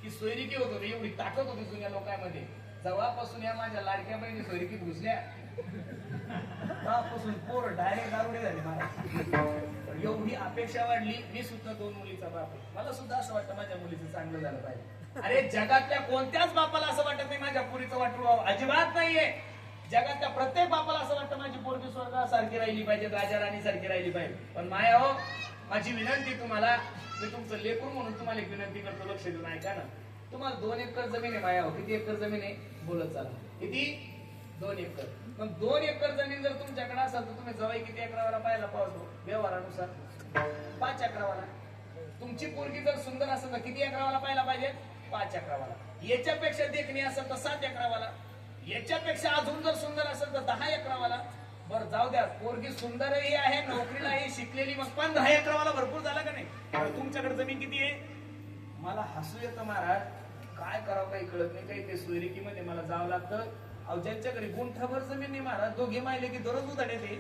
की सोयरिकी होत होती. एवढी ताकद होती जुन्या लोकांमध्ये. जेव्हापासून या माझ्या लाडक्या बहिणी सोयरिकीत घुसल्या तेव्हापासून पोर डायरेक्ट दारुडे झाले महाराज. एवढी अपेक्षा वाढली. मी सुद्धा 2 मुलीचा बाप आहे, मला सुद्धा असं वाटतं माझ्या मुलीचं चांगलं झालं पाहिजे. अरे जगातल्या कोणत्याच बापाला असं वाटत नाही माझ्या पुरीचं वाटू व्हावं, अजिबात नाहीये. जगातल्या प्रत्येक बापाला असं वाटतं माझी पोरगी स्वर्गासारखी राहिली पाहिजे, राजा राणी सारखी राहिली पाहिजे. पण माया हो, माझी विनंती तुम्हाला, मी तुमचं लेकरू म्हणून तुम्हाला एक विनंती करतो, लक्ष देऊन ऐका ना. तुम्हाला 2 एकर जमीन आहे माया हो. किती एकर जमीन आहे? बोलत चाला. किती? 2 एकर. मग 2 एकर जमीन जर तुमच्याकडे असेल तर तुम्ही जवळ किती एकरावाला पाहायला पाहतो व्यवहारानुसार? 5 एकरावाला. तुमची पोरगी जर सुंदर असेल तर किती एकरावाला पाहायला पाहिजे? 5 एकरावाला. याच्यापेक्षा देखणी असेल तर 7 एकरावाला. याच्यापेक्षा अजून जर सुंदर असेल तर 10 एकरावाला. बरं जाऊ द्या, पोरगी सुंदरही आहे, नोकरीलाही शिकलेली, मग 15 एकरावाला भरपूर झाला का नाही? तुमच्याकडे जमीन किती आहे? मला हसू येतं महाराज, काय करावं काही कळत नाही. काही ते सोयरिकीमध्ये मला जावं लागतं. अहो ज्यांच्या घरी गुंठाभर जमीन नाही महाराज, दोघे मायले की दररोज उधाडे ते.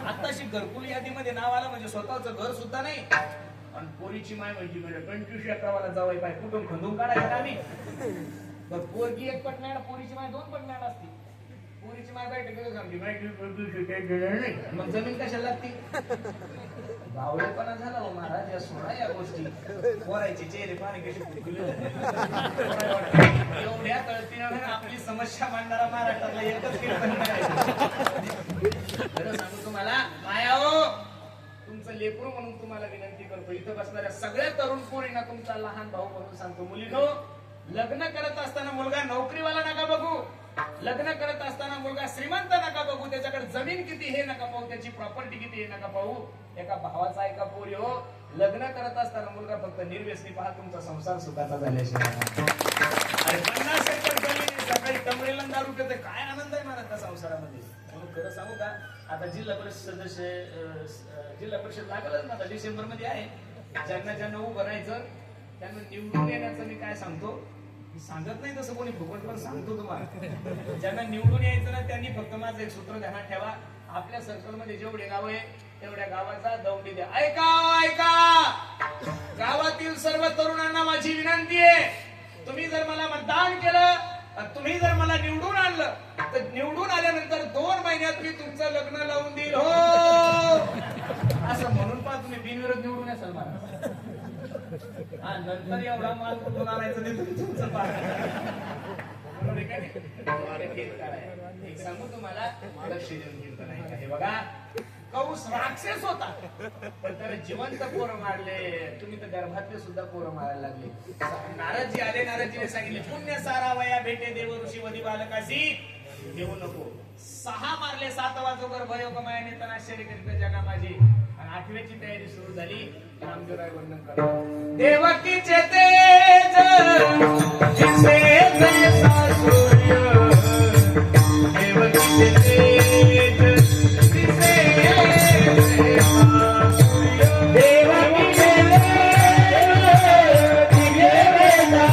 आताशी घरकुल यादीमध्ये नाव आलं म्हणजे स्वतःच घर सुद्धा नाही. आणि पोरीची माय म्हणजे 25 एकरावाला जावं पाय, कुठून खंदून काढायचं का आम्ही? पोरगी 1 पट मॅड, पोरीची माय 2 पट मॅड असते. पोरीची माय बैठक मग जमीन कशाला लागती? बावळेपणा झाला हो महाराज, या सोडा या गोष्टी. पोरायचे चेहरे पाणी कशी फुकले. एवढ्या तळतीनं आपली समस्या मांडणारा महाराष्ट्रातला एकच कीर्तन खरं सांगू तुम्हाला माया हो, तुमचं लेकरू म्हणून तुम्हाला विनंती करतो. इथं बसणाऱ्या सगळ्या तरुण पोरींना तुमचा लहान भाऊ म्हणून सांगतो, मुलीनो, लग्न करत असताना मुलगा नोकरीवाला नका बघू. लग्न करत असताना मुलगा श्रीमंत नका बघू. त्याच्याकडे जमीन किती हे नका पाहू, त्याची प्रॉपर्टी किती हे नका पाहू. एका भावाचा एका पोरी हो, लग्न करत असताना मुलगा फक्त निर्व्यसनी पहा, तुमचा संसार सुखाचा झाल्याशिवाय. अरे 50 एकर जमीन सकाळी कमरेला दारू पिते, काय आनंद आहे मला त्या संसारामध्ये. म्हणून खरं सांगू का, आता जिल्हा परिषद सदस्य, जिल्हा परिषद लागलच ना, आता डिसेंबर मध्ये आहे. ज्यांना उभं राहायचं त्यांना निवडून येण्याचं मी काय सांगतो, सांगत नाही तसं कोणी फुकट, पण सांगतो तुम्हाला. ज्यांना निवडून यायचं ना त्यांनी फक्त माझं एक सूत्र ध्यानात ठेवा. आपल्या सर्कल मध्ये जेवढे गाव आहे तेवढ्या गावाचा दौंडी द्या. ऐका ऐका, गावातील सर्व तरुणांना माझी विनंती आहे, तुम्ही जर मला मतदान केलं, तुम्ही जर मला निवडून आणलं तर निवडून आल्यानंतर 2 महिन्यात मी तुमचं लग्न लावून देईल हो, असं म्हणून पहा तुम्ही बिनविरोध निवडून याल मला. हा नंतर एवढा माल कुठून आणायचं ते तुमचं सांगू तुम्हाला, लक्ष देऊन कीर्तन ऐका. हे बघा, कौस राक्षस होता, पण त्याला जिवंत पोरं मारले. तुम्ही तर गर्भातले सुद्धा पोरं मारायला लागले. नारदजी आले, नारदजीने सांगितले पुण्य सारावया भेटे देव ऋषी वधी बालकासी देऊ नको. 6 मारले, 7वा जो गर्भयोग मायाने त्यांना आश्चर्य करीत जगा माझी. आणि 8व्याची तयारी सुरू झाली. रामदेवराय वर्णन करतात. देवकीचे तेज जिसे जैसा सूर्य, देवकीचे तेज जिसे जैसा सूर्य, देवकीचे तेज दिव्य वेदा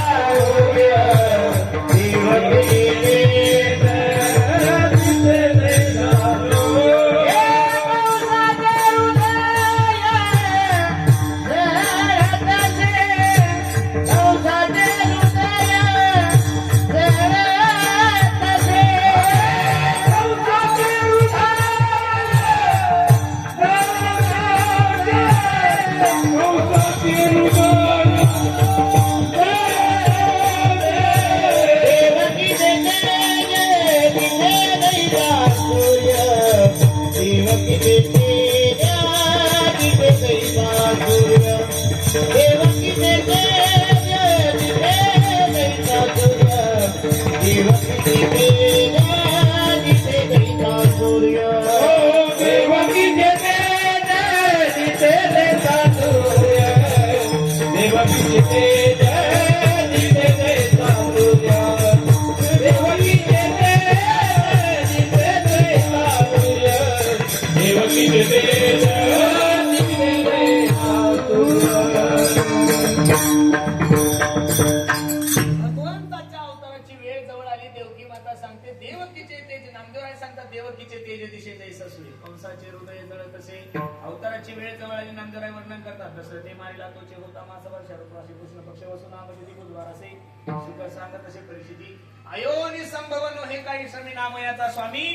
सूर्य, देवकीचे तेज दिव्य वेदा सूर्य. भगवंताच्या अवताराची वेळ जवळ आली. देवकी माता सांगते देवकीचे तेज. नामदेवराय सांगतात देवकीचे तेज दिशे जैसा सूर्य, कंसाचे हृदय जळत असे. अवताराची वेळ जवळ आली. नामदेवराय वर्णन करतात. दशरथे मारिला तोचे होता मासभर शरदराशी कृष्ण पक्ष वसून आमची बुधवार असे. शुकर सांगत असे परिस्थिती. अयोनी संभवन हे काही श्रमी नामयाचा स्वामी.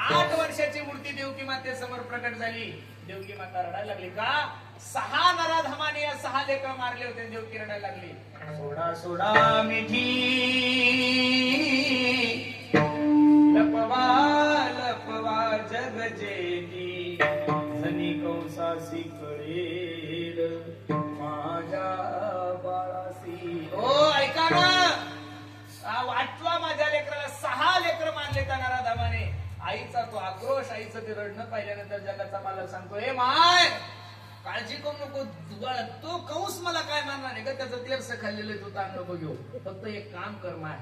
8 वर्षाची मूर्ती देवकी माते समोर प्रकट झाली. देवकी माता रडायला लागली. का? 6 नराधमाने या 6 लेकर मारले होते. देवकी रडायला लागली. सोडा सोडा मिठी लपवा लपवा जग जेली, धनी कंसासी कळेल माझ्या बाळासी. ओ ऐका ना, वाटवा माझ्या लेकराला 6 लेकर मारले त्या नराधमाने. आईचा तो आक्रोश, आईचं ते रडणं पाहिल्यानंतर जगाचा मालक सांगतो हे माय काळजी करू नको, तो कंस मला काय मानणार नाही का? त्याचं तेरस खाल्लेलं तू ताण नको घेऊ. फक्त एक काम कर माय,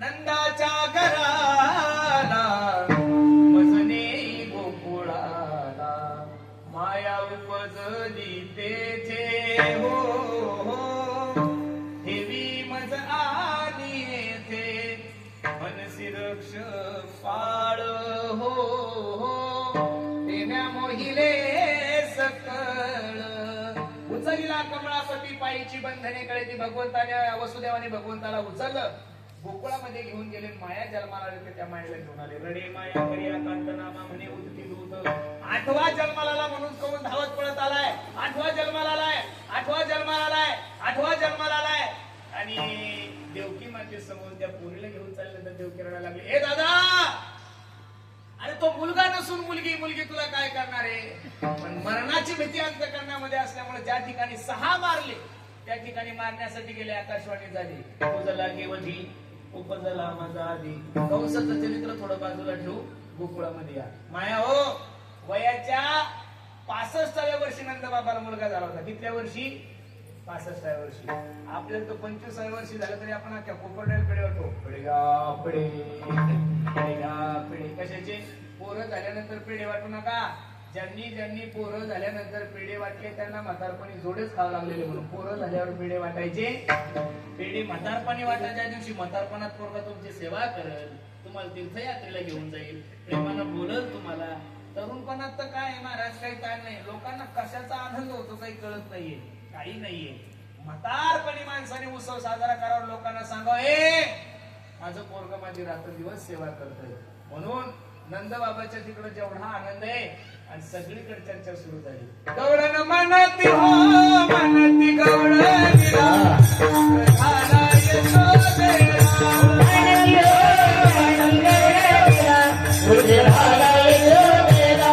नंदाच्या घराला मजने गोकुळाला माया उपजली तेथे हो हो, ठेवी मज आली येथे मनसी रक्ष पाळ हो हो, तेम्या मोहिले सकळ उचलला कमळापती पायीची बंधने कळे. ती भगवंताने वसुदेवाने भगवंताला उचललं, गोकुळामध्ये घेऊन गेले. माया जन्माला आले, त्या मायेला घेऊन आले. रडे माया करिया कांतनामा म्हणे उदती दूत. 8वा जन्माला आला म्हणून करून धावत पळत आलाय. 8वा जन्माला आलाय, 8वा जन्माला आलाय, 8वा जन्माला आलाय. आणि देवकी माते समोर त्या पोरीला घेऊन चालले तर देवकी रडायला लागली. ए दादा, अरे तो मुलगा नसून मुलगी, मुलगी तुला काय करणार आहे? पण मरणाची भीती अंतःकरणामध्ये असल्यामुळे ज्या ठिकाणी 6 मारले त्या ठिकाणी मारण्यासाठी गेले. आकाशवाणी झाली. उपजला केवधी उपजला माझा आधी. कंसाचं चरित्र थोडं बाजूला ठेवू, गोकुळामध्ये या. माया हो, वयाच्या 65व्या वर्षी नंदबाबाला मुलगा झाला होता. कितल्या वर्षी? 65व्या वर्षी. आपल्याला तो 25व्या वर्षी झालं तरी आपण अख्ख्या कोपरड्याला पेढे वाटतो. पेढे पेढे कशाचे? पोरं झाल्यानंतर पेढे वाटू नका. ज्यांनी ज्यांनी पोरं झाल्यानंतर पेढे वाटले त्यांना म्हातारपणी जोडेच खावं लागलेले, म्हणून पोरं झाल्यावर पेढे वाटायचे. पेढे म्हातारपणी वाटायच्या दिवशी म्हातारपणात पोरगा तुमची सेवा करेल, तुम्हाला तीर्थयात्रेला घेऊन जाईल, प्रेमानं बोलल तुम्हाला. तरुणपणात तर काय महाराज, काही काय नाही. लोकांना कशाचा आनंद होतो काही कळत नाहीये, काही नाहीये. म्हातारपणी माणसाने उत्सव साजरा करावा, लोकांना सांगा ए माझं पोरग माझी रात्र दिवस सेवा करतोय. म्हणून नंद बाबाच्या तिकडे जेवढा आनंद आहे आणि सगळीकडे चर्चा सुरू झाली. गवळण म्हणती हो म्हणती गवळणीला झाला यशोदेला,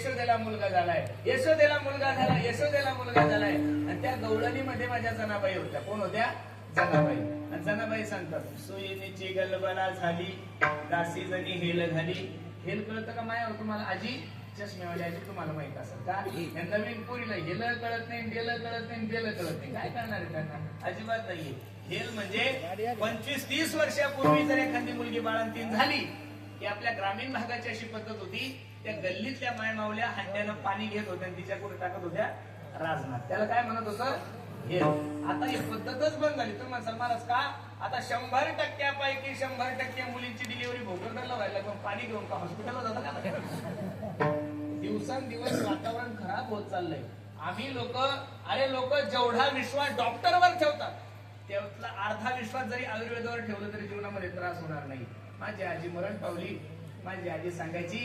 यशोदेला मुलगा झालाय, यशोदेला मुलगा झाला, यशोदेला मुलगा झालाय. आणि त्या गवळणीमध्ये माझ्या जनाबाई होत्या. कोण होत्या? जनाबाई. आणि जनाबाई सांगतात, सोयीची गलबला झाली, दासी जणी हेल झाली. हेल कळतं का माया तुम्हाला? आजी चष्मेवाली आजी तुम्हाला माहित असेल का? या नवीन पोरीला हेल कळत नाही, डेल कळत नाही, डेल कळत नाही. काय करणार आहे त्यांना? अजिबात नाहीये. हेल म्हणजे 25-30 वर्षापूर्वी जर एखादी मुलगी बाळंतीण झाली की आपल्या ग्रामीण भागाची अशी पद्धत होती, त्या गल्लीतल्या मायमावल्या हंड्यानं पाणी घेत होत्या आणि तिच्या कुठे टाकत होत्या? राजनाथ. त्याला काय म्हणत होतं? हेल. आता ही पद्धतच बंद झाली. तुम्ही म्हणसाल महाराज का? आता 100% 100% मुलींची डिलिव्हरी भोकरदनला व्हायला पण पाणी घेऊन का हॉस्पिटलला जातात का? दिवसांदिवस वातावरण खराब होत चाललंय. आम्ही लोक जेवढा विश्वास डॉक्टरवर ठेवतात त्यातला अर्धा विश्वास जरी आयुर्वेदावर ठेवलं तरी जीवनामध्ये त्रास होणार नाही. माझी आजी मरण पावली. माझी आजी सांगायची,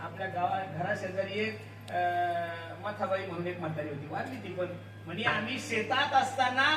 आपल्या गावात घराशेजारी एक मथाबाई म्हणून एक म्हातारी होती, वारली ती पण. म्हणजे आम्ही शेतात असताना,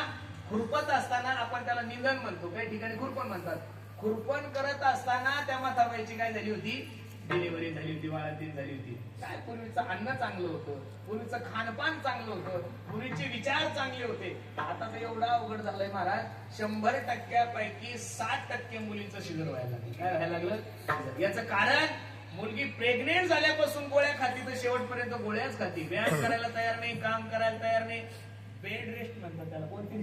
खुरपत असताना, आपण त्याला निंदन म्हणतो, काही ठिकाणी खुरपण म्हणतात. खुरपण करत असताना त्या मथाबाईची काय झाली होती? डिलिव्हरी झाली होती, बाळंतीण झाली होती. काय पूर्वीचं अन्न चांगलं होतं, पूर्वीचं खानपान चांगलं होतं, पूर्वीचे विचार चांगले होते. आता तर एवढा अवघड झालंय महाराज, 100%पैकी 60% मुलींचं शिजर व्हायला लागलं. काय व्हायला लागलं? याचं कारण मुलगी प्रेग्नेंट झाल्यापासून गोळ्या खाती तर शेवटपर्यंत गोळ्याच खाती. व्यायाम करायला तयार नाही, काम करायला तयार नाही. बेड रेस्ट म्हणतात त्याला. कोणती?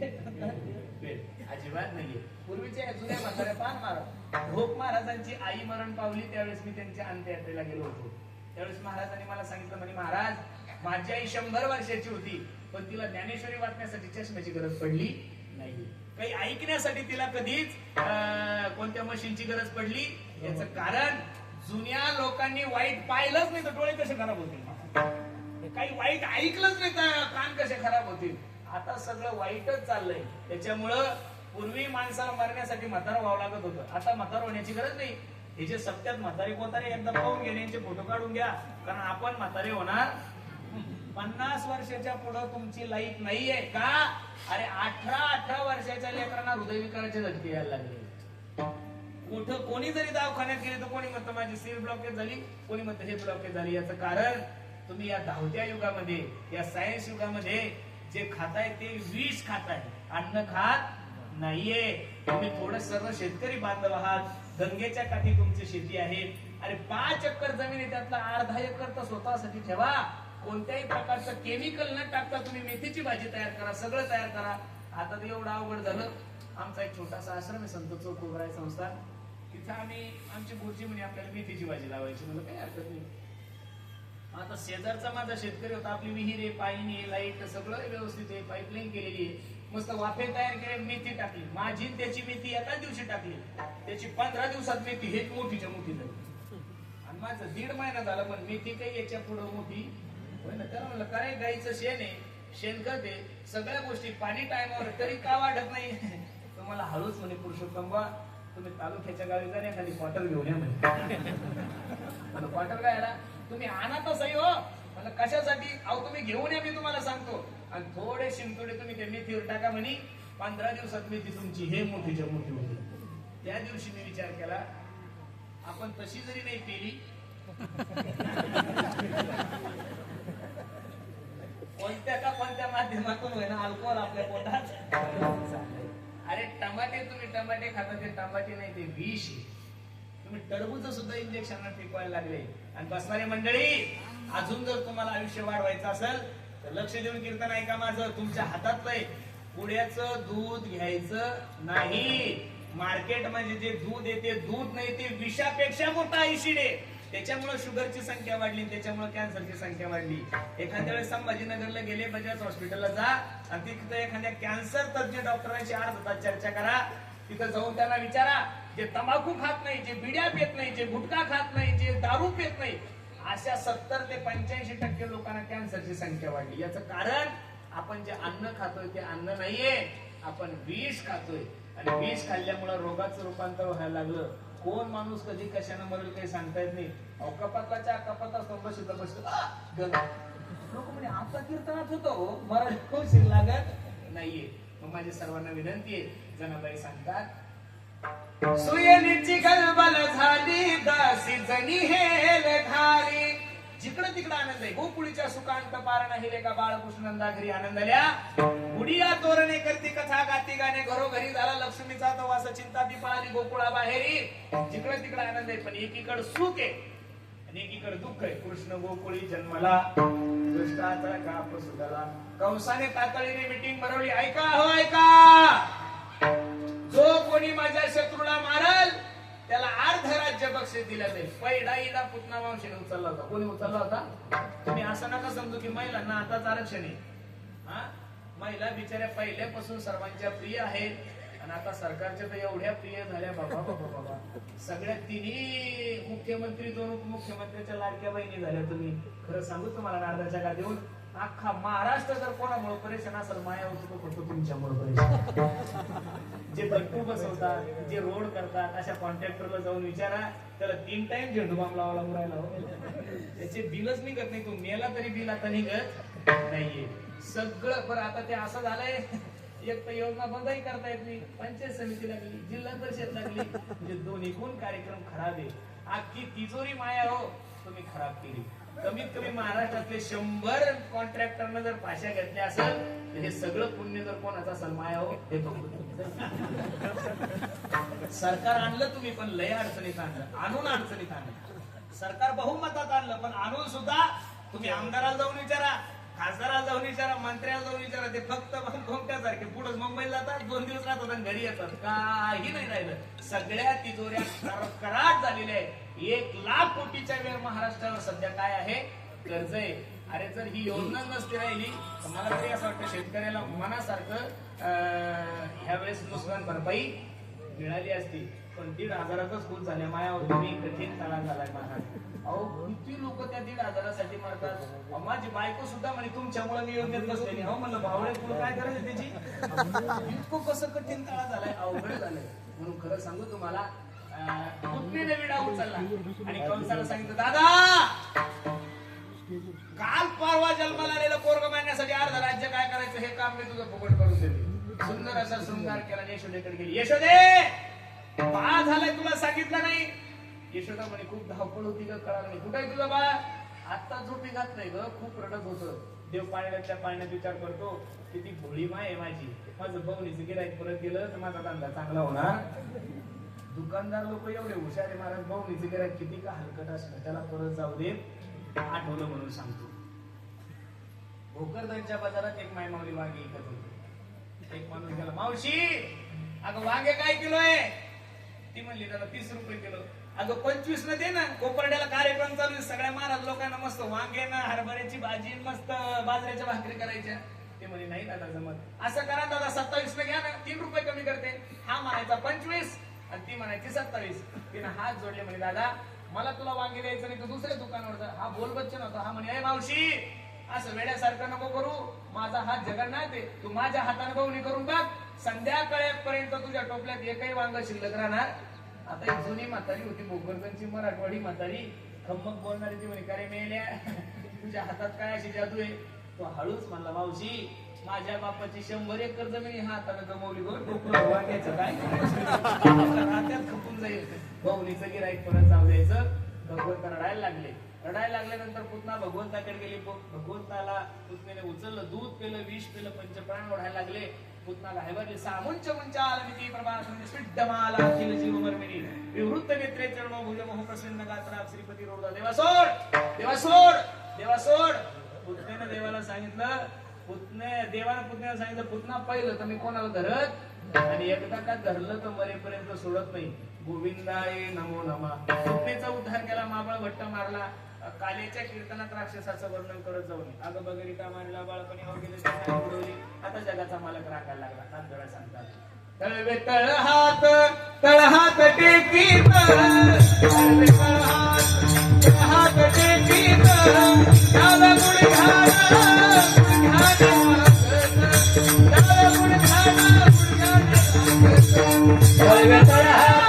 बेड. अजिबात नाहीये. पूर्वीच्या जुन्या म्हाताऱ्या पान महाराज, भोप महाराजांची आई मरण पावली त्यावेळेस मी त्यांच्या अंत्ययात्रेला गेलो होतो. त्यावेळेस महाराजांनी मला सांगितलं, म्हणे महाराज माझी आई 100 वर्षाची होती पण तिला ज्ञानेश्वरी वाचण्यासाठी चष्म्याची गरज पडली नाही. काही ऐकण्यासाठी तिला कधीच कोणत्या मशीनची गरज पडली. याचं कारण जुन्या लोकांनी वाईट पाहिलंच नाही तर डोळे कसे खराब होतील? काही वाईट ऐकलंच नाही तर कान कसे खराब होतील? आता सगळं वाईटच चाललंय. त्याच्यामुळं पूर्वी माणसाला मरण्यासाठी म्हातारा व्हावं लागत होतं. आता म्हातारा होण्याची गरज नाही. हे जे सत्यात म्हातारे कोतारे एकदा पाहून घ्या, यांचे फोटो काढून घ्या, कारण आपण म्हातारे होणार 50 वर्षाच्या पुढे तुमची लाईफ नाहीये का? अरे 18 वर्षाच्या लेकरांना हृदयविकाराचे झटके यायला लागले. कुठं कोणी जरी दवाखान्यात गेले तर कोणी म्हणतं माझी सील ब्लॉकेज झाली, कोणी म्हणतं हे ब्लॉकेज झाली. याचं कारण तुम्ही या धावत्या युगामध्ये, या सायन्स युगामध्ये जे खाताय ते विष खाताय, अन्न खात नाहीये. तुम्ही थोडं सर्व शेतकरी बांधव आहात, गंगेच्या काठी तुमची शेती आहे. अरे 5 एकर जमीन आहे, त्यातला अर्धा एकर तर स्वतःसाठी ठेवा. कोणत्याही प्रकारचं केमिकल न टाकता तुम्ही मेथीची भाजी तयार करा, सगळं तयार करा. आता तर एवढं अवघड झालं. आमचा एक छोटासा आश्रम आहे, संत चौक उभराय संस्था, तिथं आम्ही आमची गुरुजी म्हणे आपल्याला मेथीची भाजी लावायची. मला काही हरकत नाही. आता शेजारचा माझा शेतकरी होता, आपली विहीर आहे, पाणी आहे, लाईट सगळं व्यवस्थित आहे, पाईपलाईन केलेली आहे, मस्त वाफे तयार केले, मेथी टाकली. माझी त्याची मेथी एकाच दिवशी टाकली, त्याची 15 दिवसात मेथी हेच मोठीच्या मोठी झाली. आणि माझं 1.5 महिना झाला पण मेथी काही याच्या पुढं मोठी होय ना. त्याला म्हणलं काय गाईचं शेण आहे, शेणखत आहे, सगळ्या गोष्टी, पाणी टायमावर, तरी का वाढत नाही? तुम्हाला हळूच म्हणे पुरुषोत्तम बा, तुम्ही तालुक्याच्या गावी जा, एखादी क्वार्टर घेऊन या म्हणे. क्वार्टर काय आला तुम्ही आणा तसही हो. मला कशासाठी? अहो तुम्ही घेऊन या, मी तुम्हाला सांगतो. आणि थोडे शिंतोडे तुम्ही ते मेथीवर टाका म्हणे, 15 दिवसात मेथी तुमची हे मोठीच्या मोठी होती. त्या दिवशी मी विचार केला, आपण तशी जरी नाही केली, कोणत्या माध्यमातून होईना अल्कोहोल आपल्या पोटात. अरे टमाटे, तुम्ही टमाटे खाता, ते टमाटे नाही, ते विष. तुम्ही टरबूज सुद्धा इंजेक्शन टिकवायला लागले. आणि बसणारी मंडळी, अजून जर तुम्हाला आयुष्य वाढवायचं असेल तर लक्ष देऊन कीर्तन ऐका माझं. तुमच्या हातातलंय. पुढ्याचं दूध घ्यायचं नाही. मार्केट मध्ये जे दूध येते, दूध नाही, ते विषापेक्षा मोठा ऍसिड आहे. त्याच्यामुळे शुगरची संख्या वाढली, त्याच्यामुळे कॅन्सरची संख्या वाढली. एखाद्या वेळेस संभाजीनगरला गेले, बजाज हॉस्पिटलला जा आणि तिथं एखाद्या कॅन्सर तज्ञ डॉक्टरांशी अर्धा तास चर्चा करा. तिथं जाऊन त्यांना विचारा, जे तंबाखू खात नाही, जे बिड्या पेत नाही, जे गुटखा खात नाही, जे दारू पेत नाही, अशा 70 ते 85% लोकांना कॅन्सरची संख्या वाढली. याचं कारण आपण जे अन्न खातोय ते अन्न नाहीये, आपण विष खातोय. आणि विष खाल्ल्यामुळे रोगाचं रूपांतर व्हायला लागलं. कोण माणूस कधी कशाने मरेल काही सांगता येत नाही. कपातला कपात असतो, बसत लोक म्हणजे आता कीर्तनात होतो, मराठी लागत नाहीये. मग माझी सर्वांना विनंती आहे, जनाबाई सांगतात, सुयेलीची गलबल झाली, दासी जणी हेल घाली, जिकडे तिकडे आनंद आहे. गोकुळीच्या सुखांत पारणा हिले का बाळकृष्णंदा घरी आनंदल्या. गुडिया तोरणे करती कथा गाती गाणे घरोघरी झाला लक्ष्मीचा तो वास चिंता ती पळाली गोकुळा बाहेरी. जिकडे तिकडे आनंद आहे पण एकीकडे सुख आहे आणि एकीकडे दुःख आहे. कृष्ण गोकुळी जन्मला दुष्टाचा काप सुधाला. कंसाने तातडीने मीटिंग भरवली. ऐका हो ऐका, जो कोणी माझ्या शत्रूला मारल त्याला अर्ध राज्य बक्षीस दिलं जाईल. पैडाईला पुतना मावशीने उचलला होता. कोणी उचलला होता? तुम्ही असं नका समजू की महिलांना आताच आरक्षण आहे. हा, महिला बिचाऱ्या पहिल्यापासून सर्वांच्या प्रिय आहेत आणि आता सरकारच्या तर एवढ्या प्रिय झाल्या बाबा बाबा बाबा. सगळ्या तिन्ही मुख्यमंत्री दोन उपमुख्यमंत्र्यांच्या लाडक्या बहिणी झाल्या. तुम्ही खरं सांगू तुम्हाला नारदाच्या गादीवर अख्खा महाराष्ट्र जर कोणामुळे परेशान असेल माया होतो फक्त तुमच्यामुळे परेशान. जे भट्टू बसवतात, जे रोड करतात, अशा कॉन्ट्रॅक्टरला जाऊन विचारा, त्याला 3 टाइम झेंडू बाम लावायला मुरायला त्याचे बिलच निघत नाही. तू मेला तरी बिल आता निघत नाहीये. सगळं बरं आता ते असं झालंय, एक तर योजना बंदही करता येत नाही. पंचायत समिती लागली, जिल्हा परिषद लागली, म्हणजे दोन्ही कोण कार्यक्रम खराब आहे. अख्खी तिजोरी माया हो तुम्ही खराब केली. कमीत कमी महाराष्ट्रातले 100 कॉन्ट्रॅक्टरनं जर पाशा घेतल्या असेल तर हे सगळं पुण्य जर कोणाचा असेल माया हो हे सरकार आणलं तुम्ही पण लय अडचणीत आणलं. आणून अडचणीत आणलं. सरकार बहुमतात आणलं पण आणून सुद्धा तुम्ही आमदाराला जाऊन विचारा, खासदाराला जाऊन विचारा, मंत्र्याला जाऊन विचारा, ते फक्त घोमट्यासारखे पुढे मुंबईला जातात, 2 दिवस राहतात आणि घरी येतात. काही नाही राहिलं. सगळ्या तिजोऱ्या कराट झालेल्या आहे. 1 लाख कोटीच्या वेळ महाराष्ट्राला सध्या काय आहे? कर्ज आहे. अरे जर ही योजना नसती राहिली तर मला तरी असं वाटतं शेतकऱ्याला मनासारखं ह्या वेळेस नुकसान भरपाई मिळाली असती. पण 1,500च खूप झाल्या मायावर. तुम्ही कठीण काळा झालाय महाराज. अहो किती लोक त्या 1,500साठी मारतात. माझी बायको सुद्धा म्हणे तुमच्यामुळे मी योजनेत बसलेली. हो म्हणलं भावडे तुला काय करायचं त्याची? इतकं कसं कठीण काळा झालाय, अवघड झालंय. म्हणून खरं सांगू तुम्हाला, पुतणीने विडा उचलला आणि कंसाला सांगितलं, दादा काल परवा जन्माला आलेलं पोरग मारण्यासाठी अर्ध राज्य काय करायचं हे काम मी तुझं फुकट करून देते. सुंदर असा शृंगार केला. यशोदेकडे गेली. यशोदे बाळ झालंय तुला सांगितलं नाही? यशोदा म्हणे खूप धावपळ होती ग, कळालं नाही. कुठे आहे तुझं बाळ? आता झोपी घात नाही ग, खूप रडत होतं. देव पाळण्यातल्या पाळण्यात विचार करतो किती भोळी माय आहे माझी. माझं बवणीचं गिराईक परत गेलं तर माझा धंदा चांगला होणार. दुकानदार लोक एवढे हुशार आहे महाराज. बवणीचं गिराईक किती का हलकट असलं त्याला परत जाऊ दे. आठवलं म्हणून सांगतो. भोकरदनच्या बाजारात एक मायमावली वांगे विकत होती. एक माणूस गेला, मावशी अगं वांगे काय किलो आहे? ती म्हणली त्याला 30 रुपये किलो. अगं 25 न दे ना, कोपर्ड्याला कार्यक्रम चालू आहे. सगळ्या महाराज लोकांना मस्त वांगे ना हरभऱ्याची भाजी मस्त बाजऱ्याच्या भाकरी करायच्या. ते म्हणे नाही दादा जमत. असं करा दादा 27 न घ्या ना, 3 रुपये कमी करते. हा म्हणायचा 25 आणि ती म्हणायची 27. तिने हात जोडले म्हणे दादा मला तुला वांगे द्यायचं नाही तर दुसऱ्या दुकानावर जा. हा बोल बच्चन होता. हा म्हणे मावशी असं वेड्यासारखं नको करू. माझा हात जगन्नाथ आहे. तू माझ्या हाताने बवणी करून बघ. संध्याकाळपर्यंत तुझ्या टोपल्यात एकही वांग शिल्लक राहणार. आता एक जुनी म्हातारी होती भोकरदनची मराठवाडी म्हातारी, खम्मक बोलणारी. ती म्हणे काय मेल्या तुझ्या हातात काय अशी जादू आहे? तो हळूच म्हणला मावशी माझ्या बापाची 100 एकर जमीन हाताने गमवली गो. टोपलं वांग्याचं काय रात्यात खपून जाईल. बवणीचं गिराईक परत जाऊ द्यायचं. भगवंत रडायला लागले. रडायला लागल्यानंतर पुतना भगवंताकडे गेली. भगवंताला पुतनेने उचललं, दूध पिलं, विष पिलं, पंचप्राण ओढायला लागले. पुतना घाबरले. सामुंच मंचालमिती प्रभासुंद स्विड्डमाला अखिल जीवमर्मिनी विवृत्त नेत्रे चरणो भुजमोह प्रसन्न गात्रा श्रीपती रोडा. देवा सोड, देवा सोड, देवा सोड. पुतनेने देवाला सांगितलं, देवाला पुतण्याला सांगितलं पुतना पहिलं तर मी कोणाला धरत आणि एकदा का धरलं तर मरेपर्यंत सोडत नाही. गोविंदाय नमो नमः. पुतणेचा उद्धार केला. माबळ भट्ट मारला. कालेच्या कीर्तनात राक्षसाचं वर्णन करत जाऊन अगं बगरी का मारला बाळपणी गेले उडवली. आता जगाचा मालक राखायला लागला. नाथगडा सांगतात तळवे तळहात तळहात टेकीत तळवे तळहात तळहात टेकीत डावा गुडघाना तळवे तळहात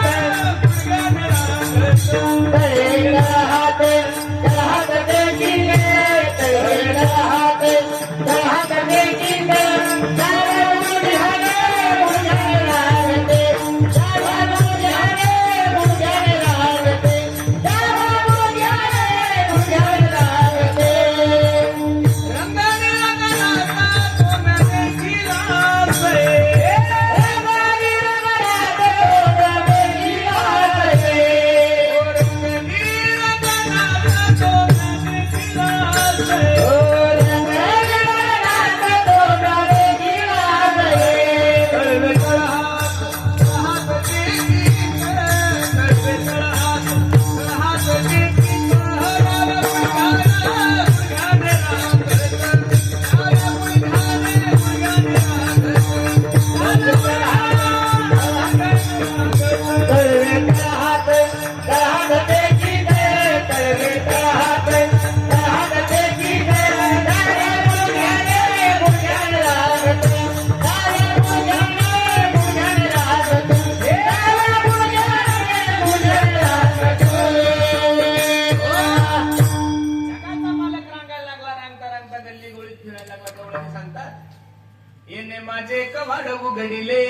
लिहायला लागला गवळणी सांगतात येणे माझे कवाड उघडिले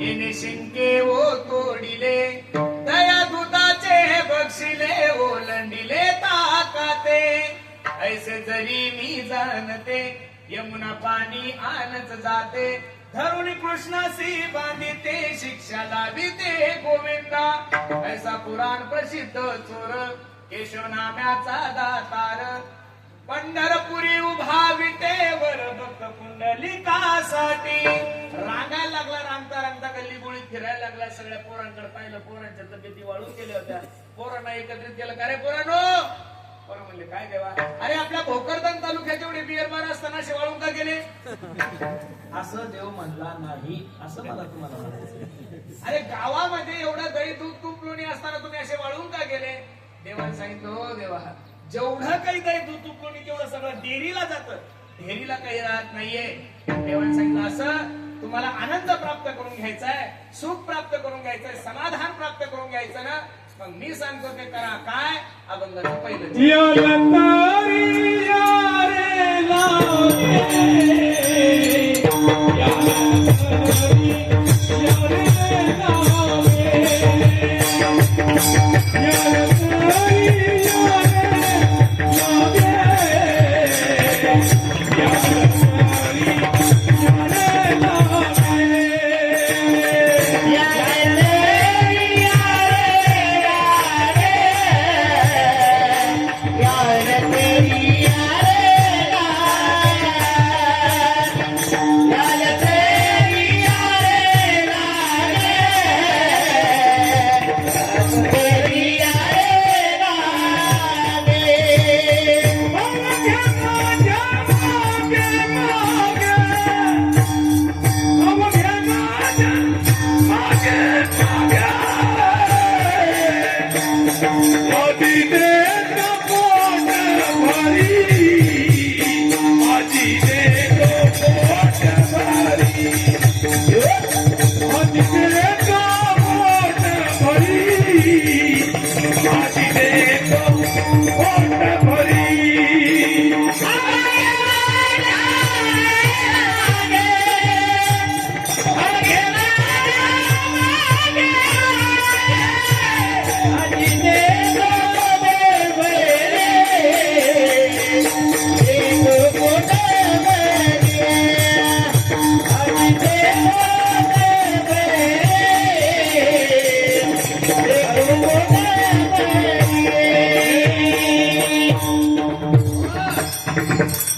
येणे शिंके ओ तोडिले दया दुधाचे बक्षिले ओलंडिले ताकाते ऐसे जरी मी जाणते यमुना पाणी आणच जाते धरुणी कृष्णासी बांधिते शिक्षा लाभिते गोविंदा ऐसा पुराण प्रसिद्ध चोर केशव नाम्याचा दातार पंढरपुरी उभा विटेवर भक्त पुंडलिकासाठी रांगायला लागला रांगता रांगता गल्ली गोळीत फिरायला लागला सगळ्या पोरांकडे पाहिलं पोरांच्या तब्येती वाळून केल्या होत्या पोरांना एकत्रित केलं का रे पोरांनो पोरं म्हणले काय देवा अरे आपल्या भोकरदन तालुक्यात एवढे बिअरबार असताना असे वाळून का गेले असं देव म्हणला नाही असं मला तुम्हाला म्हणायचं अरे गावामध्ये एवढं दही दूध तूप लोणी असताना तुम्ही असे वाळून का गेले देवाने सांगितलं हो देवा जेवढं काही दही दूध तूप लोणी तेवढं सगळं डेअरीला जातं डेअरीला काही राहत नाहीये देवाने सांगितलं असं तुम्हाला आनंद प्राप्त करून घ्यायचा आहे सुख प्राप्त करून घ्यायचंय समाधान प्राप्त करून घ्यायचं ना मग मी सांगतो ते करा काय अभंगाचं पहिलं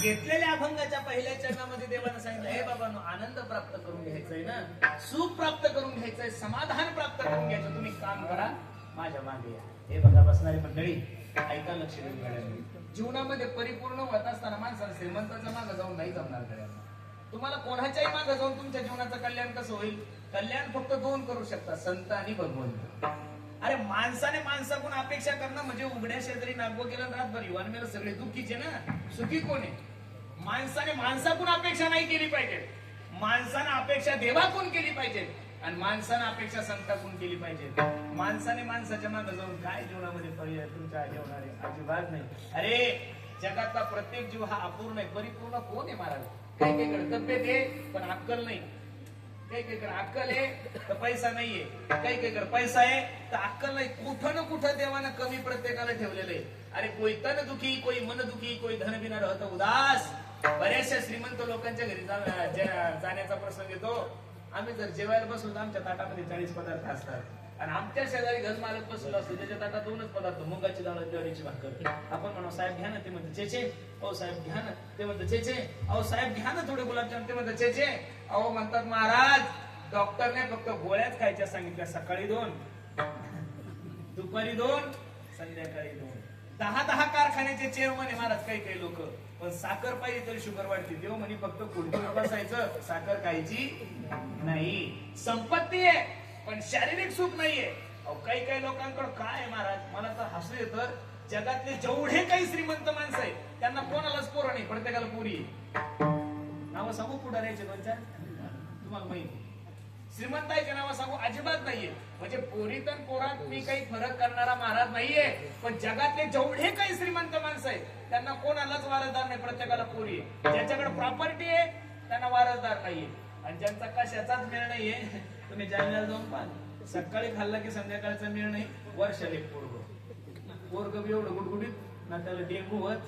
घेतलेल्या अभंगाच्या पहिल्या चरणामध्ये देवानं सांगितलं हे बाबांनो आनंद प्राप्त करून घ्यायचंय ना सुख प्राप्त करून घ्यायचंय समाधान प्राप्त करून घ्यायचं तुम्ही काम करा माझ्या मागे या हे बघा बसणारी मंडळी ऐका लक्ष देऊन घड्याला जीवनामध्ये परिपूर्ण होत असताना माणसाला श्रीमंताच्या मागे जाऊन नाही जमणार घड्याला तुम्हाला कोणाच्याही मागे जाऊन तुमच्या जीवनाचं कल्याण कसं होईल कल्याण फक्त दोन करू शकता संत आणि भगवंत अरे माणसाने माणसाकडून अपेक्षा करणं म्हणजे उघड्या शेजारी नागो गेलं रातभर युवान मेलं सगळे दुःखीचे ना सुखी कोण आहे माणसाने माणसाकडून अपेक्षा नाही केली पाहिजे माणसानं अपेक्षा देवाकडून केली पाहिजे आणि माणसानं अपेक्षा संताकडून केली पाहिजे माणसाने माणसाच्या मागे जाऊन काय जीवनामध्ये पर्याय तुमच्या जेवणारे अजिबात नाही अरे जगातला प्रत्येक जीव हा अपूर्ण आहे परिपूर्ण कोण आहे महाराज काही काही तब्येत आहे पण अक्कल नाही काही काही अक्कल आहे तर पैसा नाहीये काही काही पैसा आहे तर अक्कल नाही कुठं ना कुठं देवानं कमी प्रत्येकाला ठेवलेलं आहे अरे कोई तन दुखी कोई मन दुखी कोई धन बिना राहत उदास बऱ्याचशा श्रीमंत लोकांच्या घरी जाण्याचा प्रसंग येतो आम्ही जर जेवायला बसलो तर आमच्या ताटामध्ये 40 पदार्थ असतात आणि आमच्या शेजारी घर मालक बसलो असतो त्याच्या ताटात 2च पदार्थ मुंगाची डाळ ज्वारीची भाकर आपण म्हणू साहेब घ्या ना ते म्हणते चेचे अहो साहेब घ्या ना ते म्हणते चेचे अहो साहेब घ्या ना थोडे गुलाबजाम ते म्हणते चेचे अहो म्हणतात महाराज डॉक्टरने फक्त गोळ्याच खायच्या सांगितल्या सकाळी 2 दुपारी 2 संध्याकाळी 2 10 कारखान्याचे चेअरमन आहे महाराज काही लोक पण साखर पाहिजे तरी शुगर वाढते देव म्हणे फक्त खुर्चीवर बसायचं साखर खायची नाही संपत्ती आहे पण शारीरिक सुख नाहीये अहो काही लोकांकडे काय आहे महाराज मला तर हसू येतं जगातले जेवढे काही श्रीमंत माणसं आहेत त्यांना कोणालाच पोरं नाही प्रत्येकाला पोरी नाव सांगू पुढाऱ्याचे 2-4 तुम्हाला माहिती श्रीमंताईच्या नावा सांगू अजिबात नाहीये. म्हणजे पोरीत आणि पोरात मी काही फरक करणारा महाराज नाहीये. पण जगातले जेवढे काही श्रीमंत माणसं आहेत त्यांना कोणालाच वारसदार नाही, प्रत्येकाला पोरी आहे. ज्याच्याकडे प्रॉपर्टी आहे त्यांना वारसदार नाहीये. आणि ज्यांचा कशाचाच मेळ नाहीये, तुम्ही जालन्याला जाऊन पाहा, सकाळी खाल्ला की संध्याकाळचा मेळ नाही, वर्षाला एक पोरग बी एवढं गुडगुडीत ना, त्याला डेंगू होत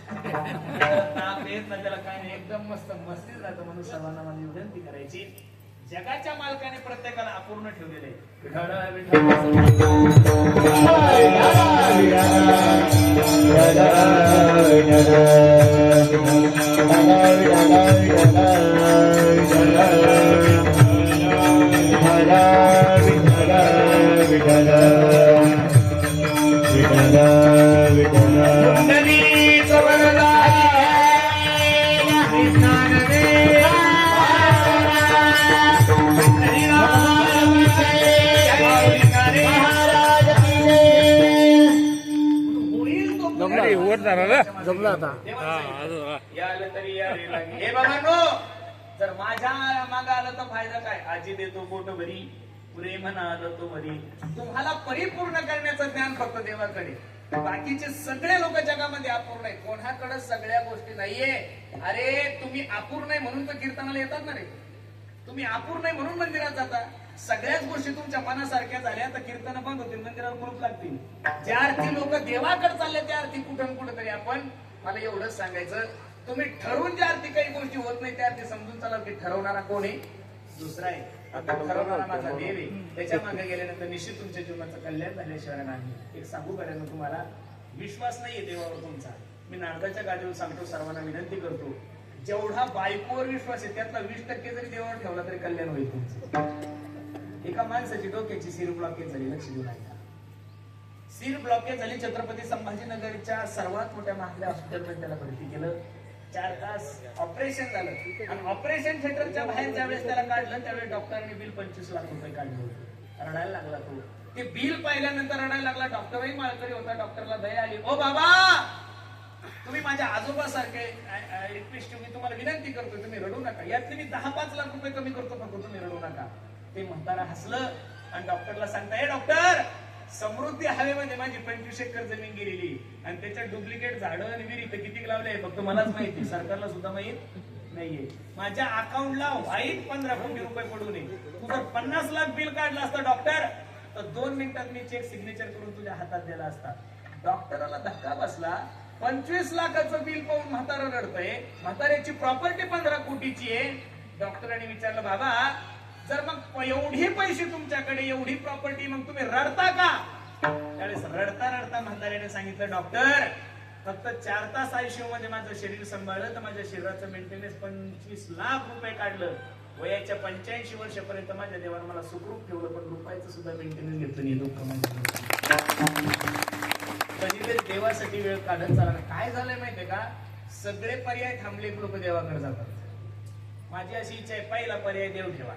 ताप येत ना, त्याला काय नाही, एकदम मस्त मस्तीच राहतं. म्हणून सर्वांना माझी विनंती करायची, जगाच्या मालकाने प्रत्येकाला अपूर्ण ठेवलेले जमला आता. याला तरी या रे लागे. हे बाबांनो, जर माझ्या माग आलं तर फायदा काय? आजी देतो पोट भरी, पुरे म्हणा आलं तो भरी. तुम्हाला परिपूर्ण करण्याचं ज्ञान फक्त देवाकडे. बाकीचे सगळे लोक जगामध्ये अपूर्ण आहे. कोणाकडे सगळ्या गोष्टी नाहीये. अरे तुम्ही अपूर्ण आहे म्हणून तर कीर्तनाला येतात ना रे. तुम्ही अपूर्ण आहे म्हणून मंदिरात जाता. सगळ्याच गोष्टी तुमच्या मनासारख्या झाल्या तर कीर्तन बंद होतील, मंदिराला कुलूप लागतील. ज्या अर्थी लोक देवाकडे चालले त्या अर्थी कुठं कुठं तरी आपण, मला एवढंच सांगायचं, तुम्ही ठरवून ज्या अर्थी काही गोष्टी होत नाही त्या अर्थी समजून चला की ठरवणारा कोण आहे? दुसरा आहे. आता ठरवणारा माझा देव आहे. त्याच्या मागे गेल्यानंतर निश्चित तुमच्या जीवनाचं कल्याण झाल्याशिवाय नाही. एक सांगू करायला तुम्हाला, विश्वास नाहीये देवावर तुमचा, मी नारदाच्या गादीवर सांगतो, सर्वांना विनंती करतो, जेवढा बायकोवर विश्वास आहे त्यातला 20% जरी देवावर ठेवला तरी कल्याण होईल तुमचं. एका माणसाची डोक्याची सीर ब्लॉकेज झाली, लक्ष देऊ नका. सीर ब्लॉकेज झाली. छत्रपती संभाजीनगरच्या सर्वात मोठ्या महागड्या हॉस्पिटलमध्ये त्याला भरती केलं. 4 तास ऑपरेशन झालं. आणि ऑपरेशन थिएटरच्या बाहेर ज्या वेळेस त्याला काढलं त्यावेळेस डॉक्टरांनी बिल 25 लाख रुपये काढले होते. रडायला लागला तो. ते बिल पाहिल्यानंतर रडायला लागला. डॉक्टरही माळकरी होता. डॉक्टरला दया आली. ओ बाबा, तुम्ही माझ्या आजोबासारखे रिक्वेस्ट, मी तुम्हाला विनंती करतो, तुम्ही रडू नका. यातले मी 10-5 लाख रुपये कमी करतो, फक्त तुम्ही रडू नका. ते म्हातारा हसलं आणि डॉक्टरला सांगता, हे डॉक्टर, समृद्धी हवेमध्ये माझी 25 एकर जमीन गेलेली आणि त्याच्यात डुप्लिकेट झाडं आणि विहिरी तर किती लावले फक्त मलाच माहिती, सरकारला सुद्धा माहित नाहीये. माझ्या अकाउंटला वाईट 15 कोटी रुपये पडू नये. तू जर 50 लाख बिल काढलं असतं डॉक्टर, तर 2 मिनिटात मी चेक सिग्नेचर करून तुझ्या हातात दिला असता. डॉक्टराला धक्का बसला. 25 लाखाचं बिल पाहून म्हातारा रडतंय. म्हाताऱ्याची प्रॉपर्टी 15 कोटीची आहे. डॉक्टरांनी विचारलं, बाबा जर मग एवढे पैसे तुमच्याकडे, एवढी प्रॉपर्टी, मग तुम्ही रडता का? त्यावेळेस रडता रडता म्हाताऱ्याने सांगितलं, डॉक्टर फक्त 4 तास आयसीयू मध्ये माझं शरीर सांभाळलं तर माझ्या शरीराचं मेंटेनन्स 25 लाख रुपये काढलं. वयाच्या 85 वर्षापर्यंत माझ्या देवानं मला सुखरूप ठेवलं, पण रुपयाचं सुद्धा मेंटेनन्स घेतलं नाही. कधीतरी देवासाठी वेळ काढत चालला. काय झालंय माहितीये का, सगळे पर्याय थांबले, लोक देवाकडे जातात. माझी अशी इच्छा आहे, पहिला पर्याय देव ठेवा.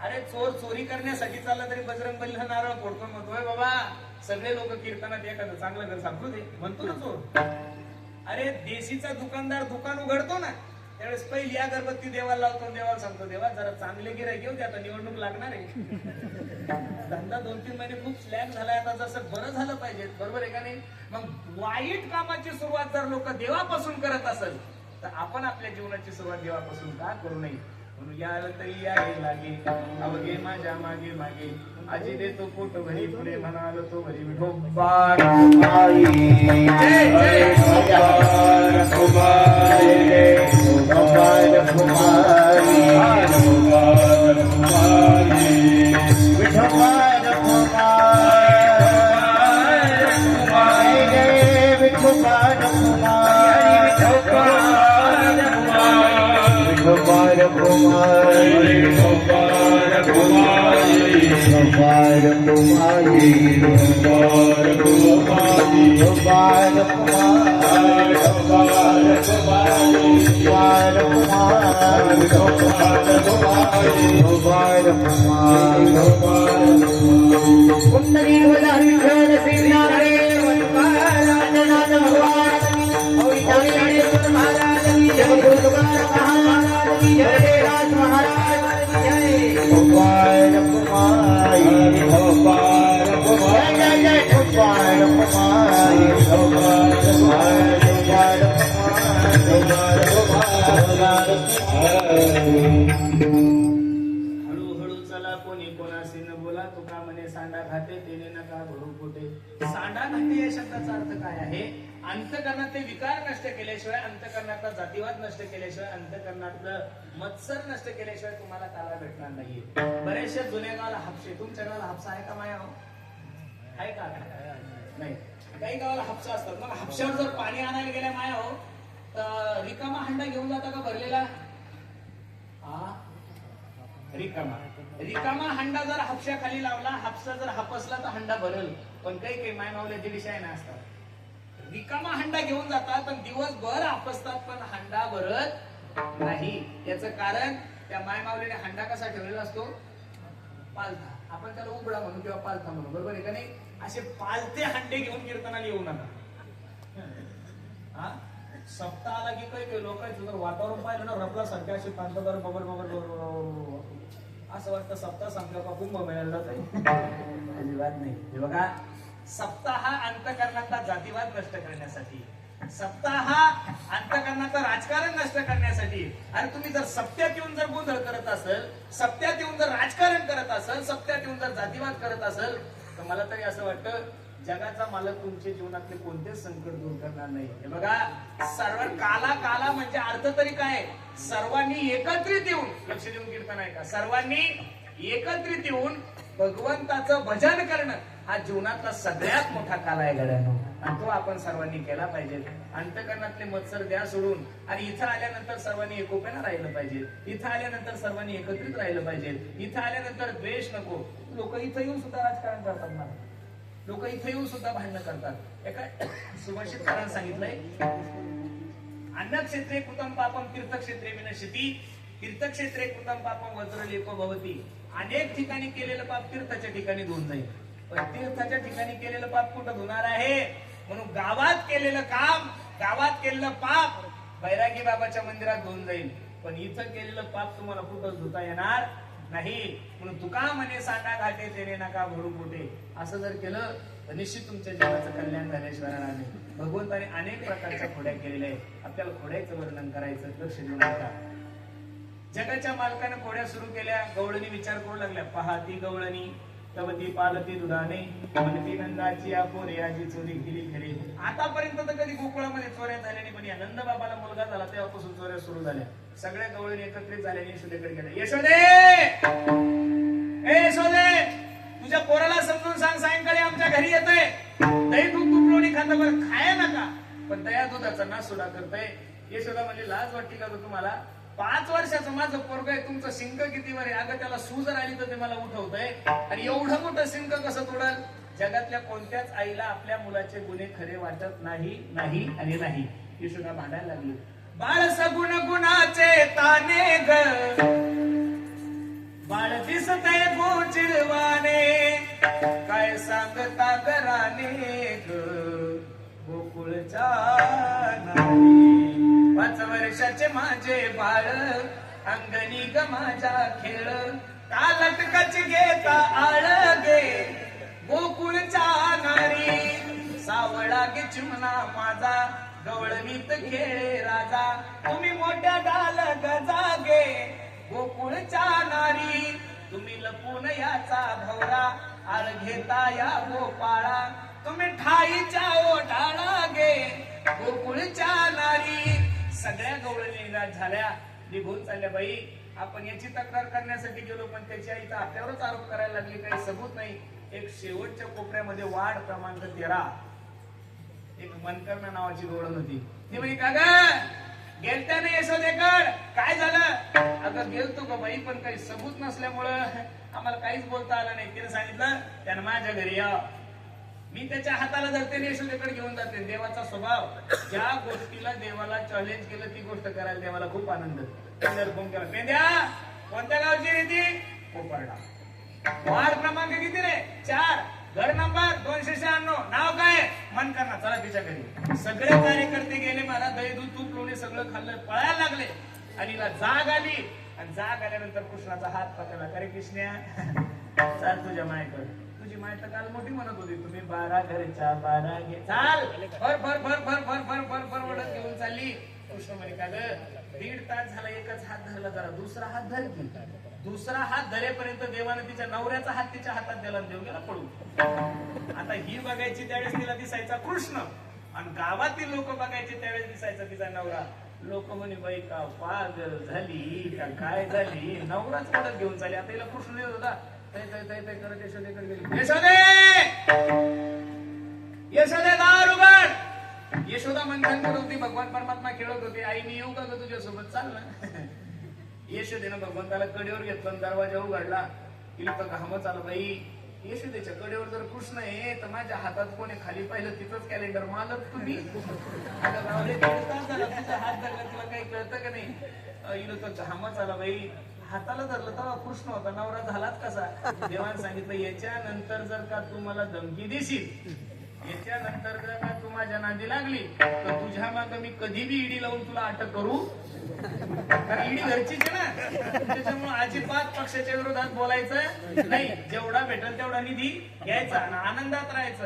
अरे चोर चोरी करण्यासाठी चालला तरी बजरंग बलीला नारळ फोडतो, म्हणतोय बाबा सगळे लोक कीर्तनात एखादं चांगलं घर सांगतो दे, म्हणतो ना चोर. अरे देशीचा दुकानदार दुकान उघडतो ना, त्यावेळेस पहिली अगरबत्ती देवाला लावतो, देवाला सांगतो, देवा जरा चांगले गिऱ्हाईक घेऊ दे, आता निवडणूक लागणार आहे. धंदा 2-3 महिने खूप स्लॅग झालाय, आता जसं बरं झालं पाहिजे, बरोबर आहे का नाही? मग वाईट कामाची सुरुवात जर लोक देवापासून करत असेल तर आपण आपल्या जीवनाची सुरुवात देवापासून का करू नये? म्हणून याला तरी यावे लागे, अवघे माझ्या मागे मागे, आजी देतो पोट भरी, पुढे म्हणाल तो भरी. विठोबा कुमारी जय जय कुमार कुमारी कुमार कुमारी कुमार कुमारी विठोबा कुमार जय विठोबा कुमारी विठोबा कुमारी कुमार कुमारी कुमार कुमारी कुमार कुमारी कुमार कुमारी कुमार कुमारी कुमार कुमारी कुंडली वदन घर सिनारे वनपालनाथ भगवान और तारी महाराज की जय, गुरु महाराज की जय, राज महाराज की जय. हळूहळू चला कोणी कोणाशी न बोला तुका म्हणे सांडा खाते तेने नका भरू पोटे. सांडा खाते या शब्दाचा अर्थ काय आहे? अंतकरणातले विकार नष्ट केल्याशिवाय, अंतकरणातला जातीवाद नष्ट केल्याशिवाय, अंतकरणातलं मत्सर नष्ट केल्याशिवाय तुम्हाला काला भेटणार नाहीये. बरेचशा जुन्या गावाला हापशे, तुमच्या गावाला हापसा आहे का माया? आहे का? नाही. काही गावाला हापसा असतात. मग हापशावर जर पाणी आणायला गेल्या माया हो तर रिकामा हंडा घेऊन जाता का भरलेला? रिकामा हंडा जर हापशा खाली लावला, हापसा जर हापसला तर हंडा भरल. पण काही काही माय मावले दीडशे आहे ना असतात. रिकामा हंडा घेऊन जातात पण दिवसभर हापसतात पण हंडा भरत नाही. याचं कारण त्या माय मावलेने हंडा कसा ठेवलेला असतो? पालथा. आपण त्याला उघडा म्हणू किंवा पालथा म्हणू, बरोबर आहे का नाही? असे पालथे हंडे घेऊन कीर्तनाला येऊ नका. सप्ताह आला की काही लोकांचं जर वातावरण पाहिलं ना रपला सारख्या असे पांचदार बबर बबर असं वाटतं सप्ताह संपला का कुंभमेळ्याला जात आहे. अजिबात नाही. हे बघा, सप्ताह हा अंतकरणातला जातीवाद नष्ट करण्यासाठी, सप्ताह हा अंतकरणाचं राजकारण नष्ट करण्यासाठी. अरे तुम्ही जर सप्त्यात येऊन जर गोंधळ करत असेल, सप्त्यात येऊन जर राजकारण करत असेल, सप्त्यात येऊन जर जातीवाद करत असेल तर मला तरी असं वाटतं जगाचा मालक तुमच्या जीवनातले कोणतेच संकट दूर करणार नाही. हे बघा, सर्व काला म्हणजे अर्थ तरी काय? सर्वांनी एकत्रित येऊन, लक्ष देऊन कीर्तन आहे का? सर्वांनी एकत्रित येऊन भगवंताचं भजन करणं हा जीवनातला सगळ्यात मोठा काल आहे गड्यानो. आणि तो आपण सर्वांनी केला पाहिजे. अंतकरणातले मत्सर द्या सोडून आणि इथं आल्यानंतर सर्वांनी एकोप्यानं राहिलं पाहिजे. इथं आल्यानंतर सर्वांनी एकत्रित राहिलं पाहिजे. इथं आल्यानंतर द्वेष नको. लोक इथं येऊन सुद्धा राजकारण करतात ना, लोक इथे येऊन सुद्धा भांडणं करतात. एका सुभाषितकारांनी सांगितलंय, अन्नक्षेत्रे कृतं पापम तीर्थक्षेत्रे विनश्यति, तीर्थक्षेत्रे कृतं पापम वज्रलेपो भवति. अनेक ठिकाणी केलेलं पाप तीर्थाच्या ठिकाणी धुवून जाईल, पण तीर्थाच्या ठिकाणी केलेलं पाप कुठं धुणार आहे? म्हणून गावात केलेलं काम, गावात केलेलं पाप बैरागी बाबाच्या मंदिरात धुवून जाईल, पण इथं केलेलं पाप तुम्हाला कुठं धुता येणार नाही. म्हणून तुका म्हणे सांडा घाटे तेने नका भरू पोटे. असं जर केलं तर निश्चित तुमच्या जीवनाचं कल्याण झाल्याशिवाय राहणार नाही. भगवंताने अनेक प्रकारच्या खोड्या केलेल्या आहेत. आपल्याला खोड्याचं वर्णन करायचं, लक्ष देऊ नका. जगाच्या मालकाने खोड्या सुरू केल्या. गवळणी विचार करू लागल्या, पहा ती गवळणी तवती पालती दुधाने म्हणती नंदाची आपोरे आजी चोरी केली खरी. आतापर्यंत तर कधी गोकुळामध्ये चोऱ्या झाल्या नाही, पण या नंद बाबाला मुलगा झाला तेव्हापासून चोऱ्या सुरू झाल्या. सगळ्या गवळणी एकत्रित झाल्याने यशोदेकडे गेल्या. यशोदे, ए यशोदे, तुझ्या पोराला समजून सांग सायंकाळी आमच्या घरी येतोय, दही दूध तूप लोणी खातं, बरं खाया नका, पण दया दुधाचा नाश सुद्धा करतोय. यशोदा म्हणजे लाज वाटते का तुम्हाला? 5 वर्षाचं माझं पोरग आहे, तुमचं शिंक किती वर आहे? अगं त्याला सू जर आली तर ते मला उठवतंय, आणि एवढं मोठं शिंक कसं तोडल? जगातल्या कोणत्याच आईला आपल्या मुलाचे गुन्हे खरे वाटत नाही नाही आणि नाही. यशोदा भांडायला लागली. बाळ सगुण गुणाचे ताने ग, बाळ दिसते गोचिरवाने, काय सांगता घराने ग गोकुळच्या नारी. 5 वर्षाचे माझे बाळ अंगणी ग माझ्या खेळ, का लटकच घेता आळगे गोकुळच्या नारी. सावळा गे चिमणा माझा गवळणीत खेळे राजा, तुम्ही मोठ्या डाल गजागे गोकुळच्या नारी. तुम्ही लपून याचा भवरा आळ घेता या गोपाळा, तुम्ही ठाईच्या ओढाळा गे गोकुळच्या नारी. सगळ्या गवळणी निराश झाल्या, निघून चालल्या. बाई आपण याची तक्रार करण्यासाठी गेलो, पण त्याची आई तर आपल्यावरच आरोप करायला लागली, काही सबूत नाही. एक शेवटच्या कोपऱ्यामध्ये वार्ड क्रमांक 13 एक मनकर्णा नावाची गवळण होती. ती म्हणे, का ग गेलत्या नाही यशोदेकड? काय झालं? अगं गेलतो का बाई, पण काही सबूत नसल्यामुळं आम्हाला काहीच बोलता आलं नाही. तिने सांगितलं त्यानं माझ्या घरी या. मी त्याच्या हाताला धरते, यशोदेकडे घेऊन जाते. देवाचा स्वभाव, ज्या गोष्टीला देवाला चॅलेंज केलं ती गोष्ट करायला देवाला खूप आनंद. फोन केला, पेंद्या कोणत्या गावची रे ती? कोपर्डा. वार्ड क्रमांक किती रे? 4, घर नंबर 296. नाव काय? मनकर्णा. चला तिच्या घरी. सगळे कार्यकर्ते गेले. मला दही दूध तूप लोणी सगळं खाल्लं, पळायला लागले. आणि जाग आली, आणि जाग आल्यानंतर कृष्णाचा हात पकडला. अरे कृष्णा, चाल तुझ्या मायकडे. तुझी माय तर काल मोठी म्हणत होती, तुम्ही 12 घरच्या 12 घे. चाल. फर फर फर फर फर फर फर फर वडत घेऊन चालली. कृष्ण म्हणे का ग 1.5 तास झाला एकच हात धरला जरा दुसरा हात धर की दुसरा हात धरेपर्यंत देवानं तिच्या नवऱ्याचा हात तिच्या हातात दिला आणि देव गेला पडून आता ही बघायची त्यावेळेस तिला दिसायचा कृष्ण आणि गावातील लोक बघायचे त्यावेळेस दिसायचा तिचा नवरा लोक म्हणे बाई का पागल झाली का काय झाली नवराच पडत घेऊन चालली आता हिला कृष्ण देत होता तै करत यशोदेकडे गेली यशोदे यशोदे दार उघड यशोदा मंथन करत होती भगवान परमात्मा खेळत होते आई मी येऊ का ग तुझ्यासोबत चाल ना यशोदेनं भगवंताला कडेवर घेतलं दरवाजा उघडला तिला तर घामच आलं बाई यशोदेच्या कडेवर जर कृष्ण आहे तर माझ्या हातात कोणी खाली पाहिलं तिथंच कॅलेंडर मालक तुम्ही आता गावले 1.5 तास झाला तुझा हात धरला तुला काही कळतं का नाही हिला तर घामच आला बाई हाताला धरलं तेव्हा कृष्ण होता नवरा झालाच कसा देवाने सांगितलं याच्यानंतर जर का तू मला धमकी देशील याच्यानंतर जर का तू माझ्या नादी लागली तर तुझ्या मागं मी कधी बी ईडी लावून तुला अटक करू कारण ईडी घरचीच आहे ना त्याच्यामुळे अजिबात पक्षाच्या विरोधात बोलायचं नाही जेवढा भेटेल तेवढा निधी घ्यायचा आणि आनंदात राहायचं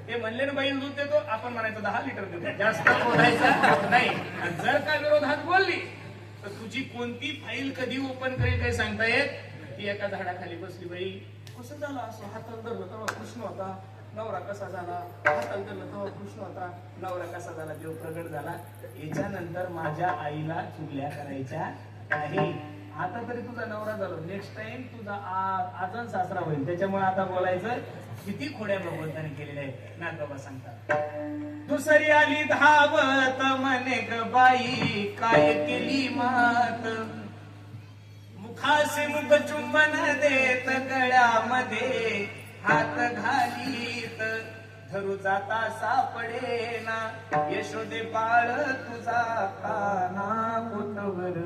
ते म्हणले ना बैल दूध देतो आपण म्हणायचं 10 लिटर देतो जास्त बोलायचं नाही जर का विरोधात बोलली तर तुझी कोणती फाईल कधी ओपन करेल काही सांगता येत ती एका झाडाखाली बसली बाई कसं झालं असं हातात धरलं तेव्हा कृष्ण होता नवरा कसा झाला हातात धरलं तेव्हा कृष्ण होता नवरा कसा झाला देव प्रगट झाला याच्यानंतर माझ्या आईला चुगल्या करायच्या नाही आता तरी तुझा नवरा झालो नेक्स्ट टाइम तुझा आजन सासरा होईल त्याच्यामुळे आता बोलायचं किती खोड्या भगवंताने केलेल्या आहे नागोबा सांगतात दुसरी आली धावत म्हणे ग बाई काय केली मात मुखासे मुख चुंबन देत गळ्यामध्ये हात घालीत धरू जाता सापडेना यशोदे बाळ तुझा काना पोटवर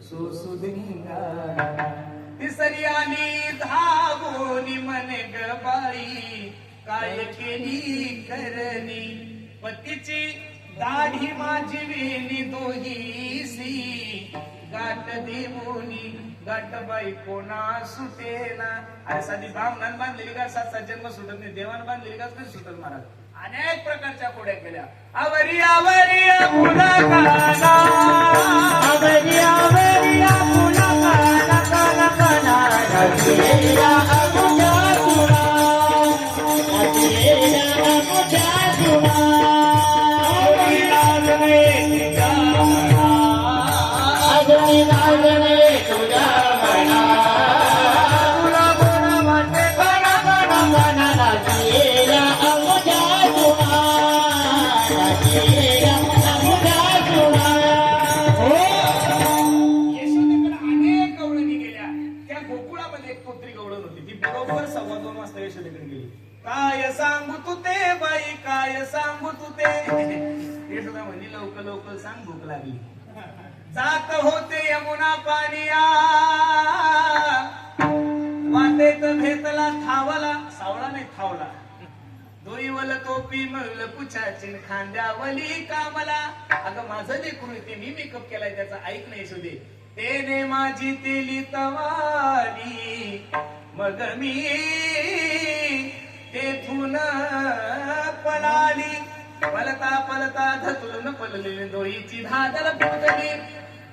सोसुदिंगा तिसरी आली धावोनी म्हणे ग बाई काय केली करणी पतीची दाढी माझी वेणी दोहीसी गाठ देवोनी गाठ बाई कोणा सुटेना अरे साधी बामणान बांधलेली का 7 जन्म सुटत नाही देवान बांधलेली का नाही सुटत महाराज अनेक प्रकारच्या कोड्या केल्या आवरी आवरी फुला काना आवरी आवरी फुला काना काना काना नदिया अमुजा तुरा नदिया अमुजा तुरा आवरी लागले तुझा आवरी लागले तुझा मना तुला कोणा वाटे कोणा कोणा कोणा नदिया अमुजा काय सांगू तू ते बाई काय सांगू तू ते यशोदा म्हणजे लवकर लवकर सांग भूक लागली जात होते यमुना पानिया वाटेत भेटला थावला सावळा नाही थावला दोईवल टोपी मळल पुछाची खांद्यावली कामला अगं माझं लेकरू ते मी मेकअप केलाय त्याचा ऐक नाही यशोदे तेने माझी तेली तवाली मग मी तेथून पळाली पलता पलता धतून पलली दोईची धादर फुटली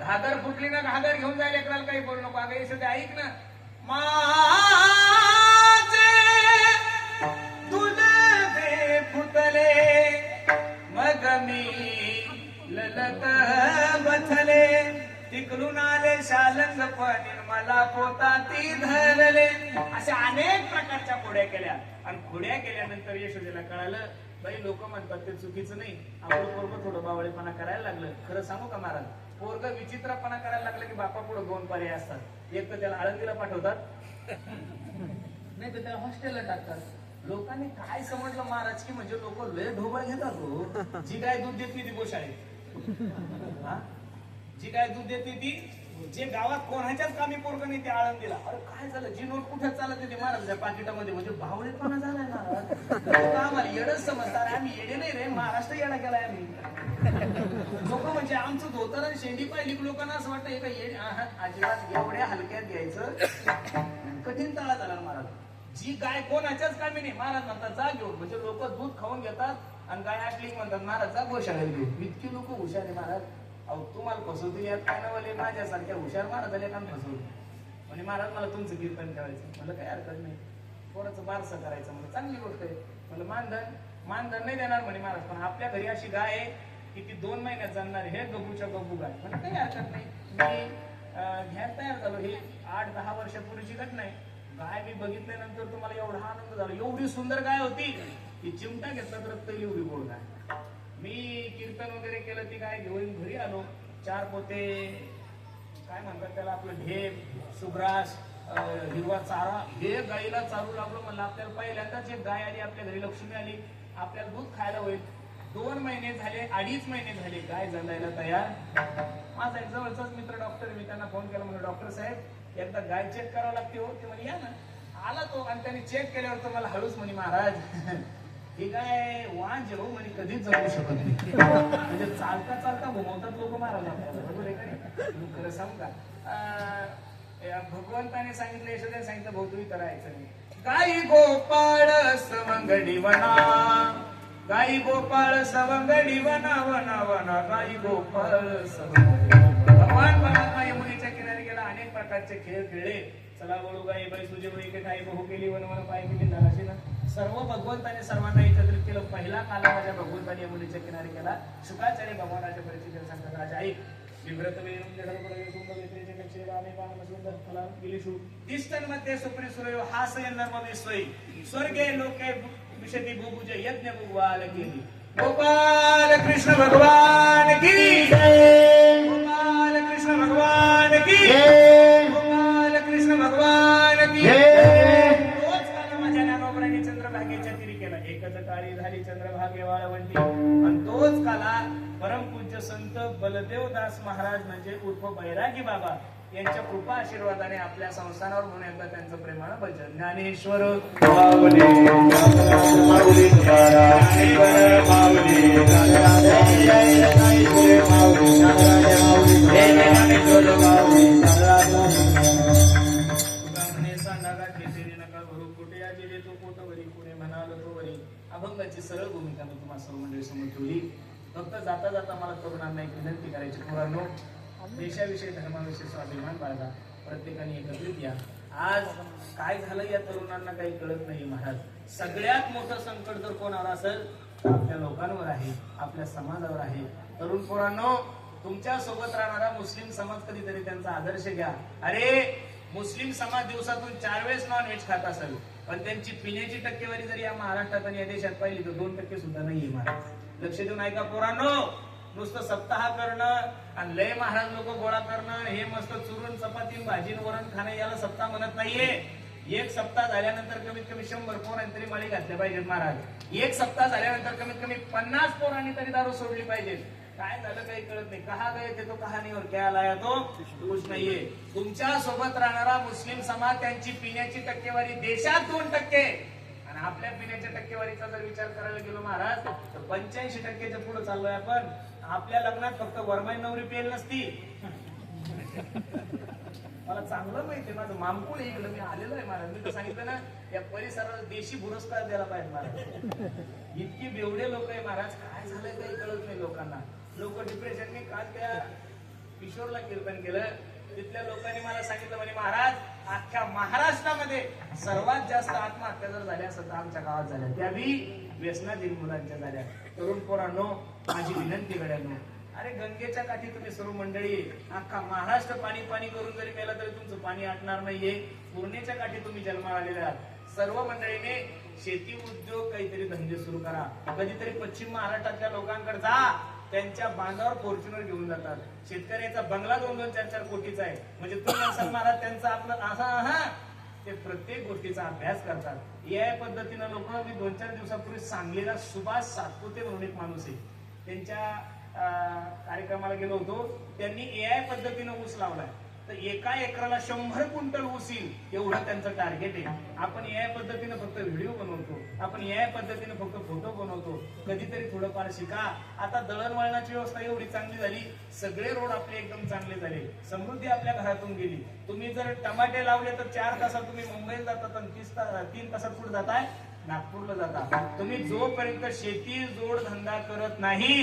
धादर फुटली ना घागर घेऊन जायला लेकराला काही बोलू नको अगं यशोदे ऐक ना माझे तुझे फुटले मग मी ललत बथले तिकडून आले शालंग पण मला पोताती धरले अशा अनेक प्रकारच्या खोड्या केल्या आणि खोड्या केल्यानंतर यशोदेला कळालं बाई लोक म्हणतात ते चुकीचं नाही आपलं पोरग थोडं बावळेपणा करायला लागलं खरं सांगू का महाराज पोरग विचित्रपणा करायला लागलं की बापा पुढे 2 पर्याय असतात एक तर त्याला आळंदीला पाठवतात नाही तर त्याला हॉस्टेलला टाकतात लोकांनी काय समजलं महाराज की म्हणजे लोक लय ढोबळ घेतात हो जी गाय दूध देते ती गोशाळेत जी गाय दूध देते ती जे गावात कोणाच्याच कामी पोरग नाही ते आळंदीला अरे काय झालं जी नोट कुठे चालत होती महाराज पाकिटामध्ये म्हणजे बावळेपणा झालाय महाराज आम्हाला येडच समजतात आम्ही येडे नाही रे महाराष्ट्र येडा केलाय आम्ही लोक म्हणजे आमचं धोतर आणि शेंडी पाहिली लोकांना असं वाटतं एका येडे अजिबात एवढ्या हलक्यात घ्यायचं कठीण तळा झाला महाराज जी गाय कोणाच्याच कामी नाही महाराज म्हणतात जा घेऊन म्हणजे लोक दूध खाऊन घेतात आणि गाय आटली म्हणतात महाराज जा गोशाळेत घेऊन इतकी लोक हुशार आहे महाराज अहो तुम्हाला फसवतो यात काय नवले, माझ्यासारख्या हुशार महाराजाला काम फसवतो. म्हणजे महाराज मला तुमचं कीर्तन ठेवायचं, मला काही अडचण नाही. कोणाचं बारसं करायचं म्हणजे चांगली गोष्ट आहे. मला मानधन नाही देणार म्हणे महाराज, पण आपल्या घरी अशी गाय आहे की ती 2 महिन्यात जाणार, हे गबूच्या गबू गाय. मला काही हरकत नाही, मी घ्यायला तयार झालो. ही 8-10 वर्षापूर्वीची घटना आहे. गाय मी बघितल्यानंतर तुम्हाला एवढा आनंद झाला. एवढी सुंदर गाय होती की चिमटा घेतला तर रक्त एवढी गोड गाय. मी कीर्तन वगैरे केलं, ती गाय घेऊन घरी आलो. 4 पोते काय म्हणतात त्याला, आपलं ढेप, सुग्रास, हिरवा चारा, हे गाईला चालू लागलो. म्हणलं आपल्याला पहिल्यांदाच एक गाय आली आपल्या घरी, लक्ष्मी आली, आपल्याला दूध खायला होईल. 2 महिने झाले, 2.5 महिने झाले, गाय जनायला तयार. माझा एक जवळचाच मित्र डॉक्टर, मी त्यांना फोन केला, म्हणजे डॉक्टर साहेब एकदा गाय चेक करावं लागते हो. ते म्हणे या ना. आला तो आणि त्याने चेक केल्यावर तर मला हळूच म्हणे महाराज हे काय वांज हो म्हणे, कधीच जगू शकत नाही. म्हणजे चालता चालता घुमवतात लोक महाराज आपल्याला, बरोबर आहे का नाही? खरं सांगू का, भगवंताने सांगितलं, यशोदेने सांगितलं, भाऊ तुम्ही करायचं नाही. गाई गोपाळ सवंगडी वना, गाई गोपाळ सवंगडी वना वना वना, गाई गोपाळ सवंगडी. भगवान परमात्मा यमुनेच्या किनारी गेला, अनेक प्रकारचे खेळ खेळले. चला बोलू गाई बाई तुझे वही के ठाई बहु केली वन वन पाय केली झालाशी ना. सर्व भगवंताने सर्वांना एकत्रित केलं. पहिला काला माझ्या भगवंताने यमुनेच्या किनारी केला. शुकाचार्य भगवानाच्या परिचय सांगतात, राजा ऐक, विव्रत वेळून जडल पडवे सुंदर वेत्रेचे लक्षे रामे पान सुंदर फला गेलीशु तिष्ठन्मध्ये सुप्री सुरयो हासय नर्म विश्वई स्वर्गे लोके विशती बुबुज यज्ञ भगवान केली. गोपाल कृष्ण भगवान की जय, गोपाल कृष्ण भगवान की जय, गोपाल कृष्ण भगवान की जय. तोच काल माझ्या ज्ञानोबराने चंद्रभागेच्या तिरी केला. एकच काळी झाली चंद्रभागे वाळवंटी. आणि तोच काला परमपूज्य संत बलदेवदास महाराज म्हणजे उर्फ बैरागी बाबा यांच्या कृपा आशीर्वादाने आपल्या संस्थानावर म्हणून एकदा त्यांचं प्रेमानं भजन ज्ञानेश्वर माऊली माऊली ज्ञानेश्वर माऊली अभंगाची सरळ भूमिका मी तुम्हाला सर्व मंडळी समोर ठेवली. फक्त जाता जाता मला तरुणांना एक विनंती करायची, पोरांनो, देशाविषयी धर्माविषयी स्वाभिमान बाळगा, प्रत्येकाने एकत्रित या. आज काय झालं या तरुणांना काही कळत नाही महाराज. सगळ्यात मोठं संकट जर कोणावर असेल तर आपल्या लोकांवर आहे, आपल्या समाजावर आहे. तरुण पोरांनो, तुमच्या सोबत राहणारा मुस्लिम समाज कधीतरी त्यांचा आदर्श घ्या. अरे मुस्लिम समाज दिवसातून 4 वेळेस नॉनव्हेज खात असेल, पण त्यांची पिण्याची टक्केवारी जर या महाराष्ट्रात आणि या देशात पाहिली तर 2% सुद्धा नाहीये महाराज. लक्ष देऊन ऐका पोरांनो, नुसतं सप्ताह करणं आणि लय महाराज लोक गोळा करणं, हे मस्त चुरून चपाती भाजी वरण खाणं याला सप्ताह म्हणत नाहीये. एक सप्ताह झाल्यानंतर कमीत कमी 100 पोरांनी तरी माळी घातल्या पाहिजेत महाराज. एक सप्ताह झाल्यानंतर कमीत कमी 50 पोरांनी तरी दारू सोडली पाहिजे. काय झालं काही कळत नाही. कहा गए ते तो कहाणीवर क्या लाया तो कुछ नाहीये. तुमच्या सोबत राहणारा मुस्लिम समाज त्यांची पिण्याची टक्केवारी देशात 2% आणि आपल्या पिण्याच्या टक्केवारीचा जर विचार करायला गेलो महाराज तर 85% पुढे चाललोय आपण. आपल्या लग्नात फक्त वरमाई नवरी पेल नसती. मला चांगलं माहितीये, माझं मामकुळ इकडं मी आलेलो आहे महाराज. मी तर सांगितलं ना, या परिसराला देशी पुरस्कार द्यायला पाहिजे महाराज. इतकी बेवडे लोक आहे महाराज, काय झालंय काही कळत नाही लोकांना. लोक डिप्रेशनने. काल त्या किशोरला कीर्तन केलं, तिथल्या लोकांनी मला सांगितलं म्हणे महाराज अख्ख्या महाराष्ट्रामध्ये सर्वात जास्त आत्महत्या जर झाल्या असं तर आमच्या गावात झाल्या, त्याही व्यसनाधीन मुलांच्या झाल्या. तरुण पोरांनो, माझी विनंती गड्यांनो, अरे गंगेच्या काठी तुम्ही सर्व मंडळी अख्खा महाराष्ट्र पाणी पाणी करून जरी मेला तरी तुमचं पाणी आटणार नाहीये. पूर्णेच्या काठी तुम्ही जन्माला आलेले आहात. सर्व मंडळीने शेती उद्योग काहीतरी धंदे सुरू करा. कधीतरी पश्चिम महाराष्ट्रातल्या लोकांकडे जा, त्यांच्या बांधावर फॉर्च्युनर घेऊन जातात. शेतकऱ्याचा बंगला 2-2, 4-4 कोटीचा आहे. म्हणजे तुम्ही म्हणसाल महाराज त्यांचा आपलं असा ते प्रत्येक गोष्टीचा अभ्यास करतात. एआय पद्धतीनं लोक, मी 2-4 दिवसापूर्वी सांगलीला सुभाष सातपुते म्हणून एक माणूस आहे, त्यांच्या कार्यक्रमाला गेलो होतो. त्यांनी एआय पद्धतीनं ऊस लावलाय. तर एका एकराला 100 क्विंटल ऊस येईल एवढं त्यांचं टार्गेट आहे. आपण एआय पद्धतीनं फक्त व्हिडिओ बनवतो, आपण एआय पद्धतीनं फक्त फोटो बनवतो. कधीतरी थोडंफार शिका. आता दळणवळणाची व्यवस्था एवढी चांगली झाली, सगळे रोड आपले एकदम चांगले झाले, समृद्धी आपल्या घरातून गेली. तुम्ही जर टमाटे लावले तर 4 तासात तुम्ही मुंबईला जातात आणि 3 तासात कुठे जाताय, नागपूरला जाता. तुम्ही जोपर्यंत शेती जोड धंदा करत नाही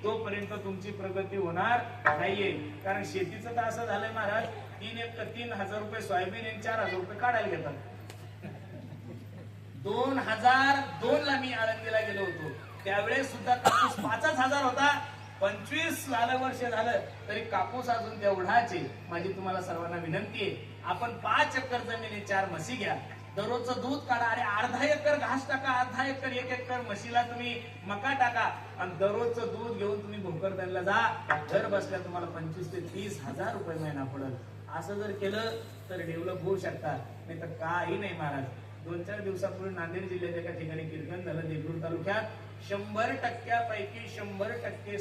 तोपर्यंत तुमची प्रगती होणार नाहीये. कारण शेतीचं तर असं झालंय महाराज, 3,000 रुपये सोयाबीन आणि 4,000 रुपये काढायला घेतात. 2002 ला मी आळंदीला गेलो होतो, त्यावेळेस सुद्धा कापूस 5,000 होता. 25 वर्ष झालं तरी कापूस अजून तेवढाच आहे. माझी तुम्हाला सर्वांना विनंती आहे, आपण 5 एकर जमिनी 4 म्हशी घ्या, दररोजचं दूध काढा. अरे अर्धा एकर घास टाका, अर्धा एकर 1 एकर म्हशीला तुम्ही मका टाका आणि दररोजचं दूध घेऊन तुम्ही भोकरदनला जा. घर बसल्या तुम्हाला 25,000 ते 30,000 रुपये महिना पडेल. असं जर केलं तर डेव्हलप होऊ शकतात, नाही तर काही नाही महाराज. 2-4 दिवसापूर्वी नांदेड जिल्ह्यात एका ठिकाणी कीर्तन झालं. देगलूर तालुक्यात 100% 100%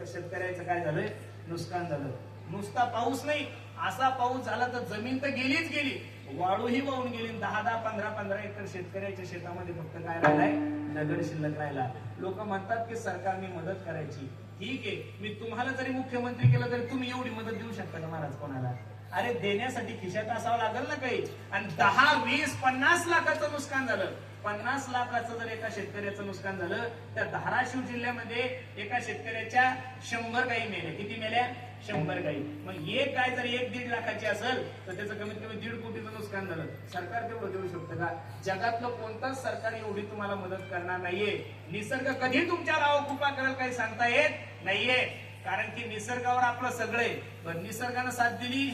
शेतकऱ्याचं काय झालंय, नुकसान झालं. नुसता पाऊस नाही, असा पाऊस झाला तर जमीन तर गेलीच गेली, वाळूही वाहून गेली. 10-10, 15-15 एकर शेतकऱ्याच्या शेतामध्ये फक्त काय राहिलाय, दगड शिल्लक राहिला. लोक म्हणतात की सरकारने मदत करायची. ठीक आहे, मी तुम्हाला जरी मुख्यमंत्री केलं तरी तुम्ही एवढी मदत देऊ शकता का महाराज कोणाला? अरे देण्यासाठी खिशात असावं लागेल ना काही. आणि 10, 20, 50 लाखाचं नुकसान झालं. 50 लाखाचं जर एका शेतकऱ्याचं नुकसान झालं, त्या धाराशिव जिल्ह्यामध्ये एका शेतकऱ्याच्या 100 गायी मेल्या. किती मेल्या? 100 गायी. मग एक गाय जर 1-1.5 लाखाची असेल तर त्याचं कमीत कमी 1.5 कोटीचं नुकसान झालं. सरकार तेवढं देऊ शकतं का? जगातलं कोणतंच सरकार एवढी तुम्हाला मदत करणार नाहीये. निसर्ग कधी तुमच्या राव कृपा करेल काही सांगता येत नाहीये. कारण की निसर्गावर आपलं सगळे, पण निसर्गानं साथ दिली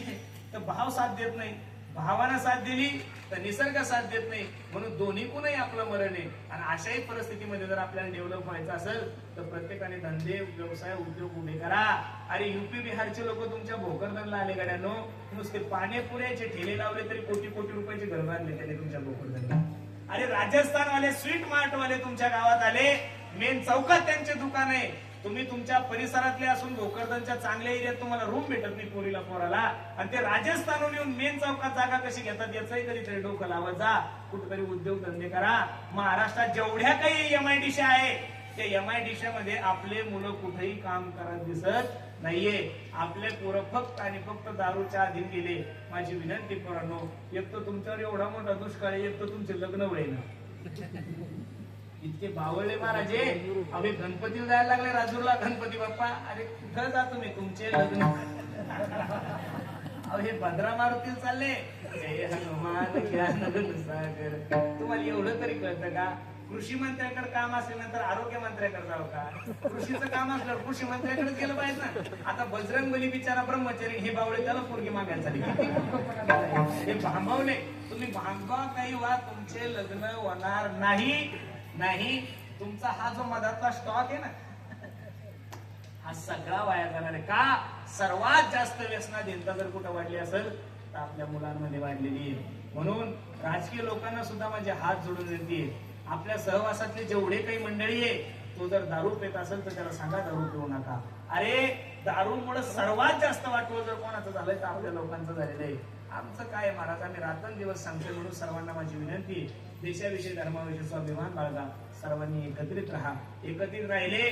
तर भाव साथ देत नाही, भावानं साथ दिली तर निसर्ग साथ देत नाही. म्हणून दोन्ही कुणही आपलं मरण आहे. आणि अशाही परिस्थितीमध्ये जर आपल्याला डेव्हलप व्हायचं असेल तर प्रत्येकाने धंदे, व्यवसाय, उद्योग उभे करा. अरे युपी बिहारचे लोक तुमच्या भोकरदनला आले गाड्यानो, नुसते पाणीपुऱ्याचे ठेले लावले तरी कोटी रुपयाचे घर बांधले त्याने तुमच्या भोकरदनला. अरे राजस्थानवाले स्वीट मार्ट वाले तुमच्या गावात आले, मेन चौकात त्यांचे दुकान आहे. तुम्ही तुमच्या परिसरातले असून भोकरदनच्या चांगल्या एरियात तुम्हाला रूम भेटत नाही पोराला, आणि ते राजस्थानहून येऊन मेन चौकात जागा कशी घेतात याचंही कधीतरी डोकं लावत जा. कुठेतरी उद्योग धंदे करा. महाराष्ट्रात जेवढ्या काही MIDC आहे त्या MIDC मध्ये आपले मुलं कुठेही काम करत दिसत नाहीये. आपले पोरं फक्त आणि फक्त दारूच्या अधीन गेले. माझी विनंती पोरांनो, एक तर तुमच्यावर एवढा मोठा दुष्काळ आहे, एक तर तुमचे लग्न होईना. इतके बावळले महाराजे. अभि गणपतीला जायला लागले राजूरला, गणपती बाप्पा. अरे कुठं जा तुम्ही, तुमचे लग्न. हे भद्रा मारुतीला चालले. जय हनुमान ज्ञान सागर. तुम्हाला एवढं तरी कळतं का? कृषी मंत्र्याकडे काम असल्यानंतर आरोग्य मंत्र्याकडे जावं का? कृषीचं काम असल्यावर कृषी मंत्र्याकडे गेलं पाहिजे ना. आता बजरंगबली बिचारा ब्रह्मचारी, हे बावळे त्याला पोरगी मागायला चालली. हे भांबवले. तुम्ही भांबवा काही वा, तुमचे लग्न होणार नाही. तुमचा हा जो मधातला स्टॉक आहे ना, हा सगळा वाया जाणार आहे. का? सर्वात जास्त व्यसनाधीनता जर कुठं वाढली असेल तर आपल्या मुलांमध्ये वाढलेली आहे. म्हणून राजकीय लोकांना सुद्धा माझे हात जोडून विनंती आहे, आपल्या सहवासातले जेवढे काही मंडळी आहे, तो जर दारू पित असेल तर त्याला सांगा दारू पिऊ नका. अरे दारूमुळे सर्वात जास्त वाटवं जर कोणाचं झालंय तर आपल्या लोकांचं झालेलं आहे. आमचं काय महाराज, आम्ही रात्रंदिवस सांगतोय. म्हणून सर्वांना माझी विनंती, देशाविषयी धर्माविषयी स्वाभिमान बाळगा. सर्वांनी एकत्रित राहा. एकत्रित राहिले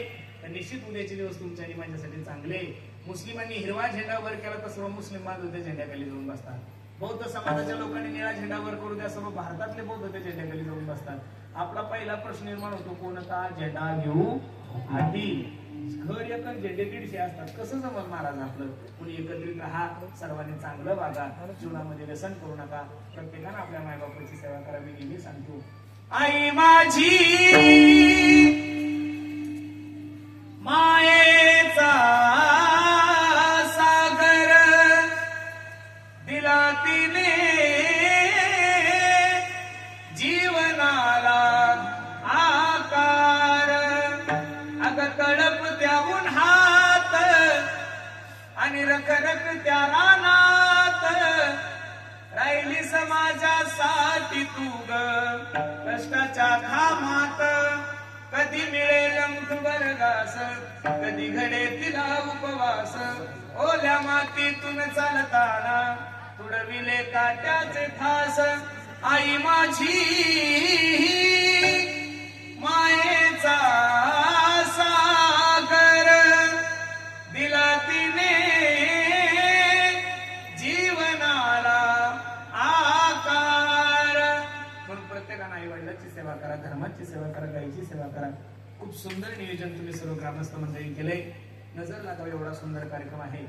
तर निश्चित उद्याचे दिवस तुमच्या आणि माझ्यासाठी चांगले. मुस्लिमांनी हिरवा झेंडा वर केला तर सर्व मुस्लिम बांधव त्या झेंड्याखाली जाऊन बसतात. बौद्ध समाजाच्या लोकांनी निळा झेंडा वर करू द्या, सर्व भारतातले बौद्ध त्या झेंड्याखाली जाऊन बसतात. आपला पहिला प्रश्न निर्माण होतो, कोणता झेंडा घेऊ आधी? घर एकर झेंडे 150 असतात, कसं जमल महाराज आपलं? कुणी एकत्रित राहा, सर्वांनी चांगलं वागा, जीवनामध्ये व्यसन करू नका. प्रत्येकानं आपल्या मायबापाची सेवा करावी हे मी सांगतो. आई माझी मायेचा सागर दिला तिने जीवनाला आकार. अग तडप त्याहून हात आणि रखरख त्या रानात राहिली समाजासाठी तू ग कष्टाच्या घामात. कधी मिळेल वर्गास, कधी घडे तिला उपवास. ओल्या मातीतून चालताना तुडविले काट्याचे ठास. आई माझी मायेचा सागर दिला तिने जीवनाला आकार. म्हणून प्रत्येकानं आई वडिलांची सेवा करा, धर्माची सेवा करा, गायीची सेवा करा. खूप सुंदर नियोजन तुम्ही सर्व ग्रामस्थ मंडळी केले. नजर लागावी एवढा सुंदर कार्यक्रम आहे.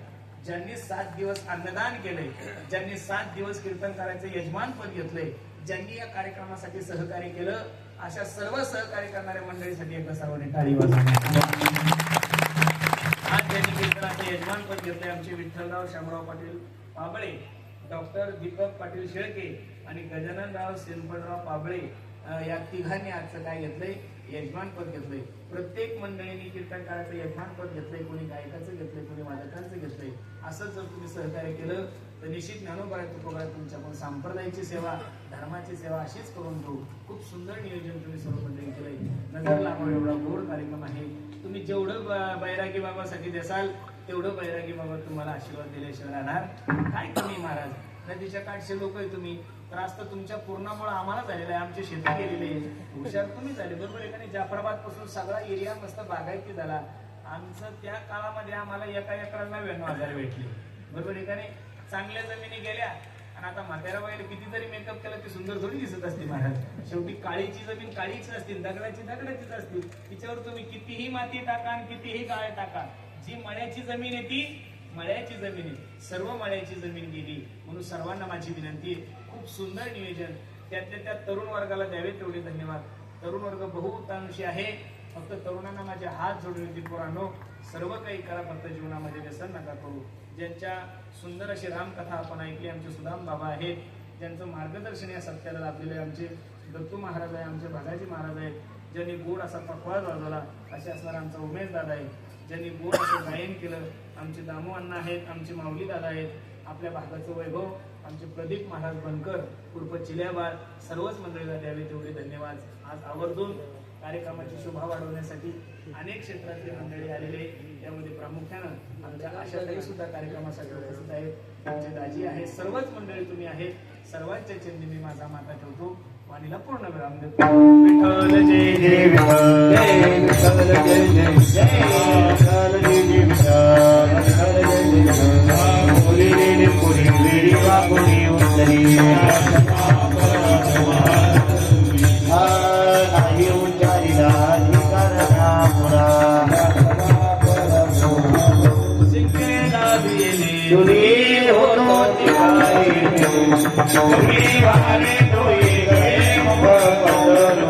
ज्यांनी 7 दिवस अन्नदान केले, ज्यांनी 7 दिवस कीर्तनकाराचे यजमान पद घेतले, ज्यांनी या कार्यक्रमासाठी सहकार्य केलं, अशा सर्व सहकार्य करणाऱ्या मंडळीसाठी एकदा सर्वांनी टाळी वाजवा. आज ज्यांनी कीर्तनाचे यजमान पद घेतले आमचे विठ्ठलराव शामराव पाटील पाबळे, डॉक्टर दीपक पाटील शेळके आणि गजाननराव सेनपडराव पाबळे या तिघांनी आजचं काय घेतलंय, यजमान पद घेतलंय. प्रत्येक मंडळींनी कीर्तनकाराचं यजमान पद घेतलंय, कोणी गायकाचं घेतलंय, कोणी वादकांचं घेतलंय. असं जर तुम्ही सहकार्य केलं तर निश्चित ज्ञानोबा तुकोबा तुमच्या पण सांप्रदायाची सेवा, धर्माची सेवा अशीच करून देऊ. खूप सुंदर नियोजन तुम्ही सर्व मंडळी केलंय. नजर लागावं एवढा गोड कार्यक्रम आहे. तुम्ही जेवढं बैरागी बाबासाठी देसाल तेवढं बैरागी बाबा तुम्हाला आशीर्वाद दिल्याशिवाय राहणार काय. कमी महाराज नदीच्या काठचे लोक आहे तुम्ही, त्रास तर तुमच्या पूर्णामुळे आम्हाला झालेला आहे. आमचे शेती गेलेले आहे, हुशार तुम्ही झाले बरोबर आहे. जाफराबाद पासून सगळा एरिया मस्त बागायती झाला. आमचं त्या काळामध्ये आम्हाला एका एकराला 99,000 भेटले बरोबर आहे का नाही. चांगल्या जमिनी गेल्या आणि आता म्हातारा वगैरे किती जरी मेकअप केला ती सुंदर थोडी दिसत असते महाराज. शेवटी काळीची जमीन काळीच असते, दगडाची दगडाचीच असते. तिच्यावर तुम्ही कितीही माती टाका आणि कितीही गाळ टाका, जी मळ्याची जमीन आहे ती मळ्याची जमीन आहे. सर्व मळ्याची जमीन गेली. म्हणून सर्वांना माझी विनंती, खूप सुंदर नियोजन. त्यातल्या त्या तरुण वर्गाला द्यावे तेवढे धन्यवाद. तरुण वर्ग बहुतांशी आहे. फक्त तरुणांना माझे हात जोडून विनंती, पोरांनो सर्व काही करा, फक्त जीवनामध्ये व्यसन नका करू. ज्यांच्या सुंदर अशी रामकथा आपण ऐकली, आमचे सुदाम बाबा आहेत, ज्यांचं मार्गदर्शन या सत्याला लाभलेले आमचे दत्तू महाराज आहे, आमचे भगाजी महाराज आहेत, ज्यांनी गोड असा पखवाज वाजवला, असे असणारा आमचा उमेश दादा आहे, ज्यांनी गोड असं गायन केलं, आमचे दामू अण्णा आहेत, आमचे माऊली दादा आहेत, आपल्या भागाचं वैभव आमचे प्रदीप महाराज बनकर उर्फ चिल्याबाळ. सर्वच मंडळीला द्यावे तेवढे धन्यवाद. आज आवर्जून कार्यक्रमाची शोभा वाढवण्यासाठी अनेक क्षेत्रातले मंडळी आलेले, त्यामध्ये प्रामुख्यानं आमच्या आशाताई सुद्धा कार्यक्रमासाठी उपस्थित आहेत, आमचे दाजी आहेत, सर्वच मंडळी तुम्ही आहेत. सर्वांच्या चरणी मी माझा माता ठेवतो, वाणीला पूर्ण विराम देतो. विठ्ठल जय जय विठ्ठल, जय विठ्ठल जय जय जय विठ्ठल, जय जय विठ्ठल, विठ्ठल जय जय विठ्ठल. पुरी रे पुरी वेडी वापुरी उतरी नाही उच्चारिला अधिकारना पुरा सिंकेला दिले तुरी होतो तिकाई तुरी वारे तुरी गए मुख पदर